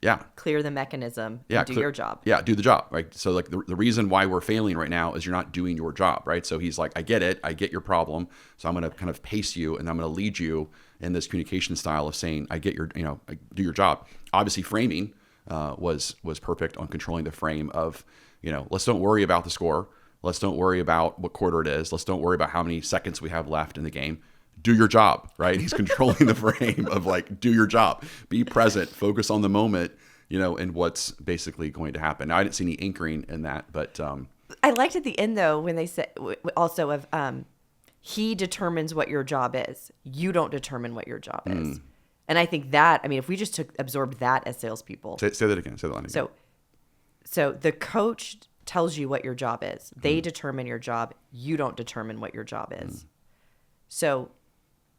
Yeah.
Clear the mechanism.
Yeah.
And do your job.
Yeah. Do the job. Right. So like the reason why we're failing right now is you're not doing your job. Right. So he's like, I get it. I get your problem. So I'm going to kind of pace you, and I'm going to lead you in this communication style of saying, I get your, do your job. Obviously framing was perfect on controlling the frame of, let's don't worry about the score. Let's don't worry about what quarter it is. Let's don't worry about how many seconds we have left in the game. Do your job, right? He's controlling the frame of like, do your job, be present, focus on the moment, and what's basically going to happen. Now, I didn't see any anchoring in that, but
I liked at the end though when they said also of he determines what your job is. You don't determine what your job is. And I think that, if we just absorbed that as salespeople.
Say that again. Say that line again.
So the coach tells you what your job is. They determine your job. You don't determine what your job is. So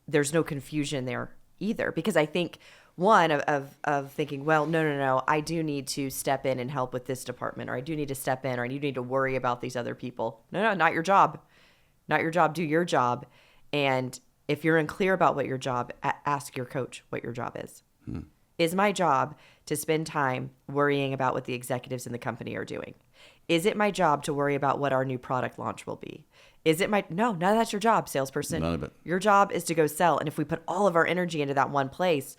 there's no confusion there either, because I think one of thinking, well, no, I do need to step in and help with this department, or I do need to step in, or you need to worry about these other people. No, not your job. Not your job. Do your job. And if you're unclear about what your job, ask your coach what your job is. Is my job to spend time worrying about what the executives in the company are doing? Is it my job to worry about what our new product launch will be? No, none of that's your job, salesperson.
None of it.
Your job is to go sell. And if we put all of our energy into that one place,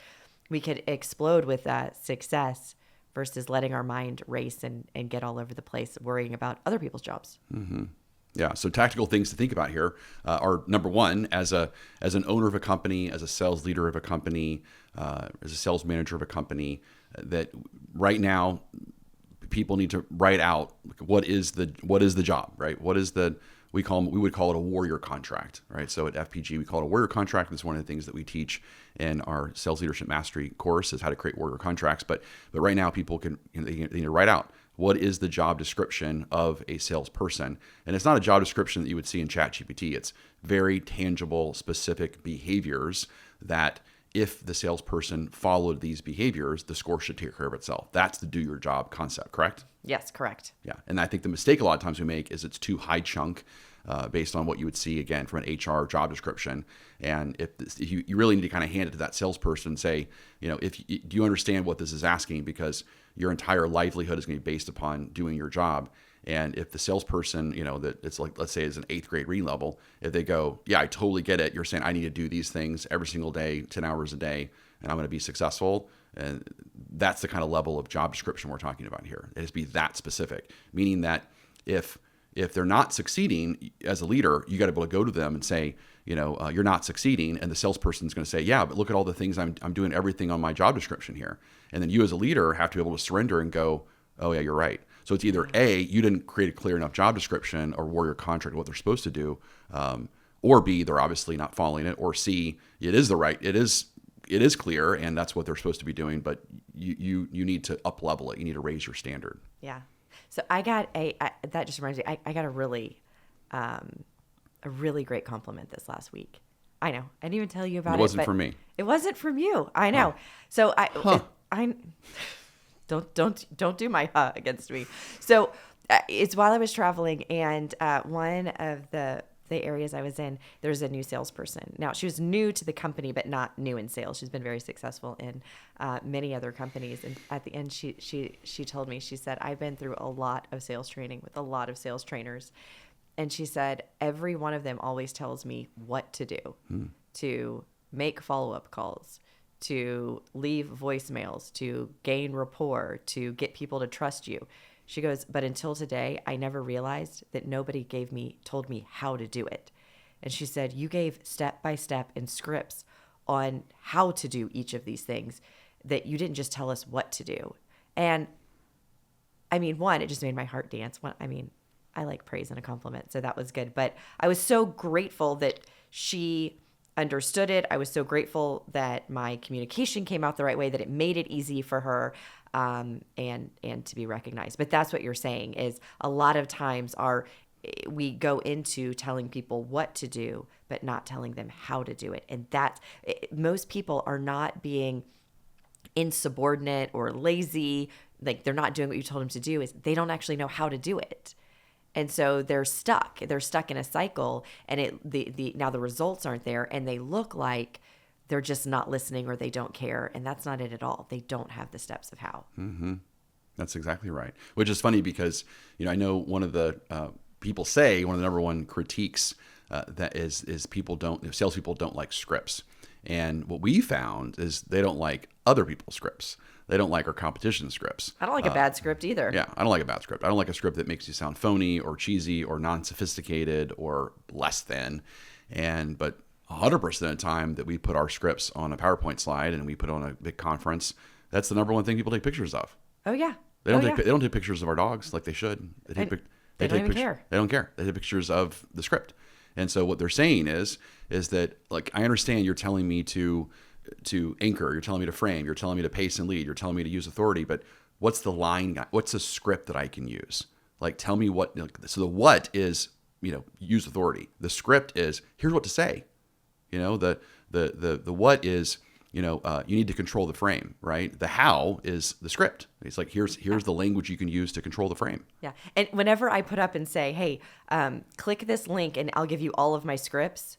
we could explode with that success versus letting our mind race and get all over the place worrying about other people's jobs.
Mm-hmm. Yeah. So tactical things to think about here are, number one, as an owner of a company, as a sales leader of a company, as a sales manager of a company, that right now people need to write out what is the job, right? What is we would call it a warrior contract, right? So at FPG, we call it a warrior contract. That's one of the things that we teach in our sales leadership mastery course, is how to create warrior contracts. But right now, people they need to write out what is the job description of a salesperson. And it's not a job description that you would see in ChatGPT. It's very tangible, specific behaviors that if the salesperson followed these behaviors, the score should take care of itself. That's the do your job concept, correct?
Yes, correct.
Yeah. And I think the mistake a lot of times we make is it's too high chunk based on what you would see, again, from an HR job description. And if you really need to kind of hand it to that salesperson and say, do you understand what this is asking? Because your entire livelihood is going to be based upon doing your job. And if the salesperson, that it's like, let's say is an 8th grade reading level, if they go, yeah, I totally get it. You're saying I need to do these things every single day, 10 hours a day, and I'm going to be successful. And that's the kind of level of job description we're talking about here. It has to be that specific, meaning that if they're not succeeding as a leader, you got to be able to go to them and say, you're not succeeding. And the salesperson's going to say, yeah, but look at all the things I'm doing everything on my job description here. And then you as a leader have to be able to surrender and go, oh yeah, you're right. So it's either A, you didn't create a clear enough job description or warrior contract what they're supposed to do, or B, they're obviously not following it, or C, it is clear and that's what they're supposed to be doing, but you need to up level it. You need to raise your standard.
Yeah. So I got that just reminds me, I got a really great compliment this last week. I know. I didn't even tell you about it.
It wasn't from me.
It wasn't from you. I know. So I don't do my against me. So it's while I was traveling, and one of the areas I was in, there's a new salesperson. Now, she was new to the company, but not new in sales. She's been very successful in many other companies. And at the end, she told me, she said, I've been through a lot of sales training with a lot of sales trainers. And she said, every one of them always tells me what to do, to make follow-up calls, to leave voicemails, to gain rapport, to get people to trust you. She goes, but until today, I never realized that nobody told me how to do it. And she said, you gave step by step and scripts on how to do each of these things, that you didn't just tell us what to do. And I mean, one, it just made my heart dance. I like praise and a compliment, so that was good. But I was so grateful that she understood it. I was so grateful that my communication came out the right way, that it made it easy for her, and to be recognized. But that's what you're saying, is a lot of times we go into telling people what to do, but not telling them how to do it. And most people are not being insubordinate or lazy. Like, they're not doing what you told them to do, is they don't actually know how to do it. And so they're stuck in a cycle, and now the results aren't there, and they look like they're just not listening or they don't care. And that's not it at all. They don't have the steps of how.
Mm-hmm. That's exactly right. Which is funny because, I know one of the people say one of the number one critiques that is salespeople don't like scripts. And what we found is they don't like other people's scripts. They don't like our competition scripts.
I don't like a bad script either.
Yeah, I don't like a bad script. I don't like a script that makes you sound phony or cheesy or non-sophisticated or less than. But 100% of the time that we put our scripts on a PowerPoint slide and we put on a big conference, that's the number one thing people take pictures of.
Oh yeah.
They don't take pictures of our dogs like they should. They don't even care. They don't care. They take pictures of the script. And so what they're saying is that, like, I understand you're telling me to anchor, you're telling me to frame, you're telling me to pace and lead, you're telling me to use authority, but what's the line? What's the script that I can use? Like, tell me what. So the what is, use authority. The script is, here's what to say. The what is, you need to control the frame, right? The how is the script. It's like, here's the language you can use to control the frame.
Yeah. And whenever I put up and say, hey, click this link and I'll give you all of my scripts,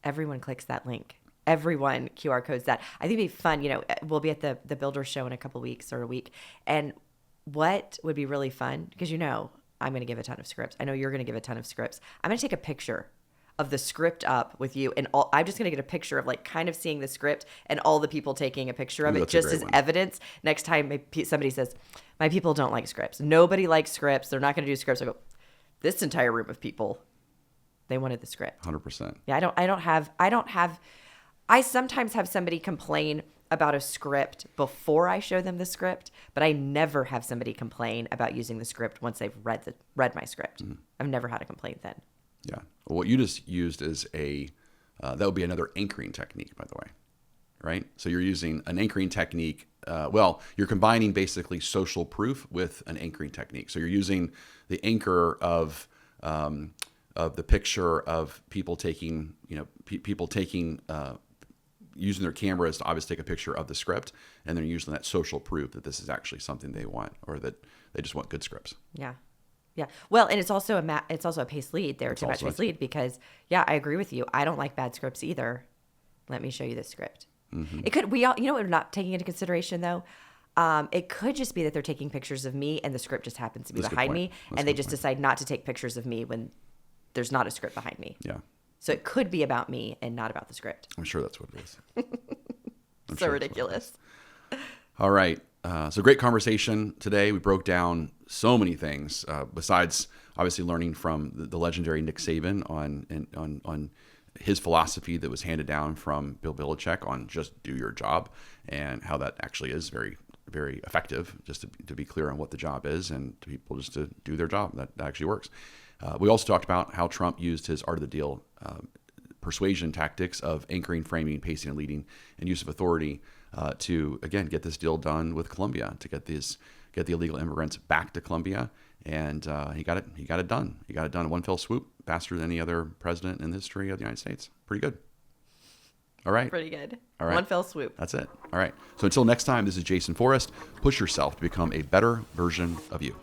everyone clicks that link. Everyone QR codes that. I think it'd be fun. We'll be at the Builder Show in a couple weeks or a week. And what would be really fun, because I'm going to give a ton of scripts. I know you're going to give a ton of scripts. I'm going to take a picture of the script up with you, and I'm just going to get a picture of, like, kind of seeing the script and all the people taking a picture of it, just as evidence. Next time somebody says, my people don't like scripts. Nobody likes scripts. They're not going to do scripts. I go, this entire room of people, they wanted the script.
100%.
Yeah. I sometimes have somebody complain about a script before I show them the script, but I never have somebody complain about using the script once they've read my script. Mm-hmm. I've never had a complaint then.
Yeah. Well, what you just used is that would be another anchoring technique, by the way, right? So you're using an anchoring technique. You're combining basically social proof with an anchoring technique. So you're using the anchor of the picture of people taking, using their cameras to obviously take a picture of the script, and then using that social proof that this is actually something they want, or that they just want good scripts. Yeah.
Yeah. Well, and it's also a pace lead there to match pace lead, because I agree with you. I don't like bad scripts either. Let me show you the script. Mm-hmm. It could, what we're not taking into consideration though. It could just be that they're taking pictures of me and the script just happens to be behind me, and they just decide not to take pictures of me when there's not a script behind me.
Yeah.
So it could be about me and not about the script.
I'm sure that's what it is.
So ridiculous.
All right. So great conversation today. We broke down so many things besides obviously learning from the legendary Nick Saban on his philosophy that was handed down from Bill Belichick on just do your job, and how that actually is very, very effective, just to be clear on what the job is, and to people just to do their job. That actually works. We also talked about how Trump used his art of the deal persuasion tactics of anchoring, framing, pacing, and leading, and use of authority to, again, get this deal done with Colombia, to get the illegal immigrants back to Colombia. And he got it done. He got it done in one fell swoop, faster than any other president in the history of the United States. Pretty good. All right.
Pretty good.
All right.
One fell swoop.
That's it. All right. So until next time, this is Jason Forrest. Push yourself to become a better version of you.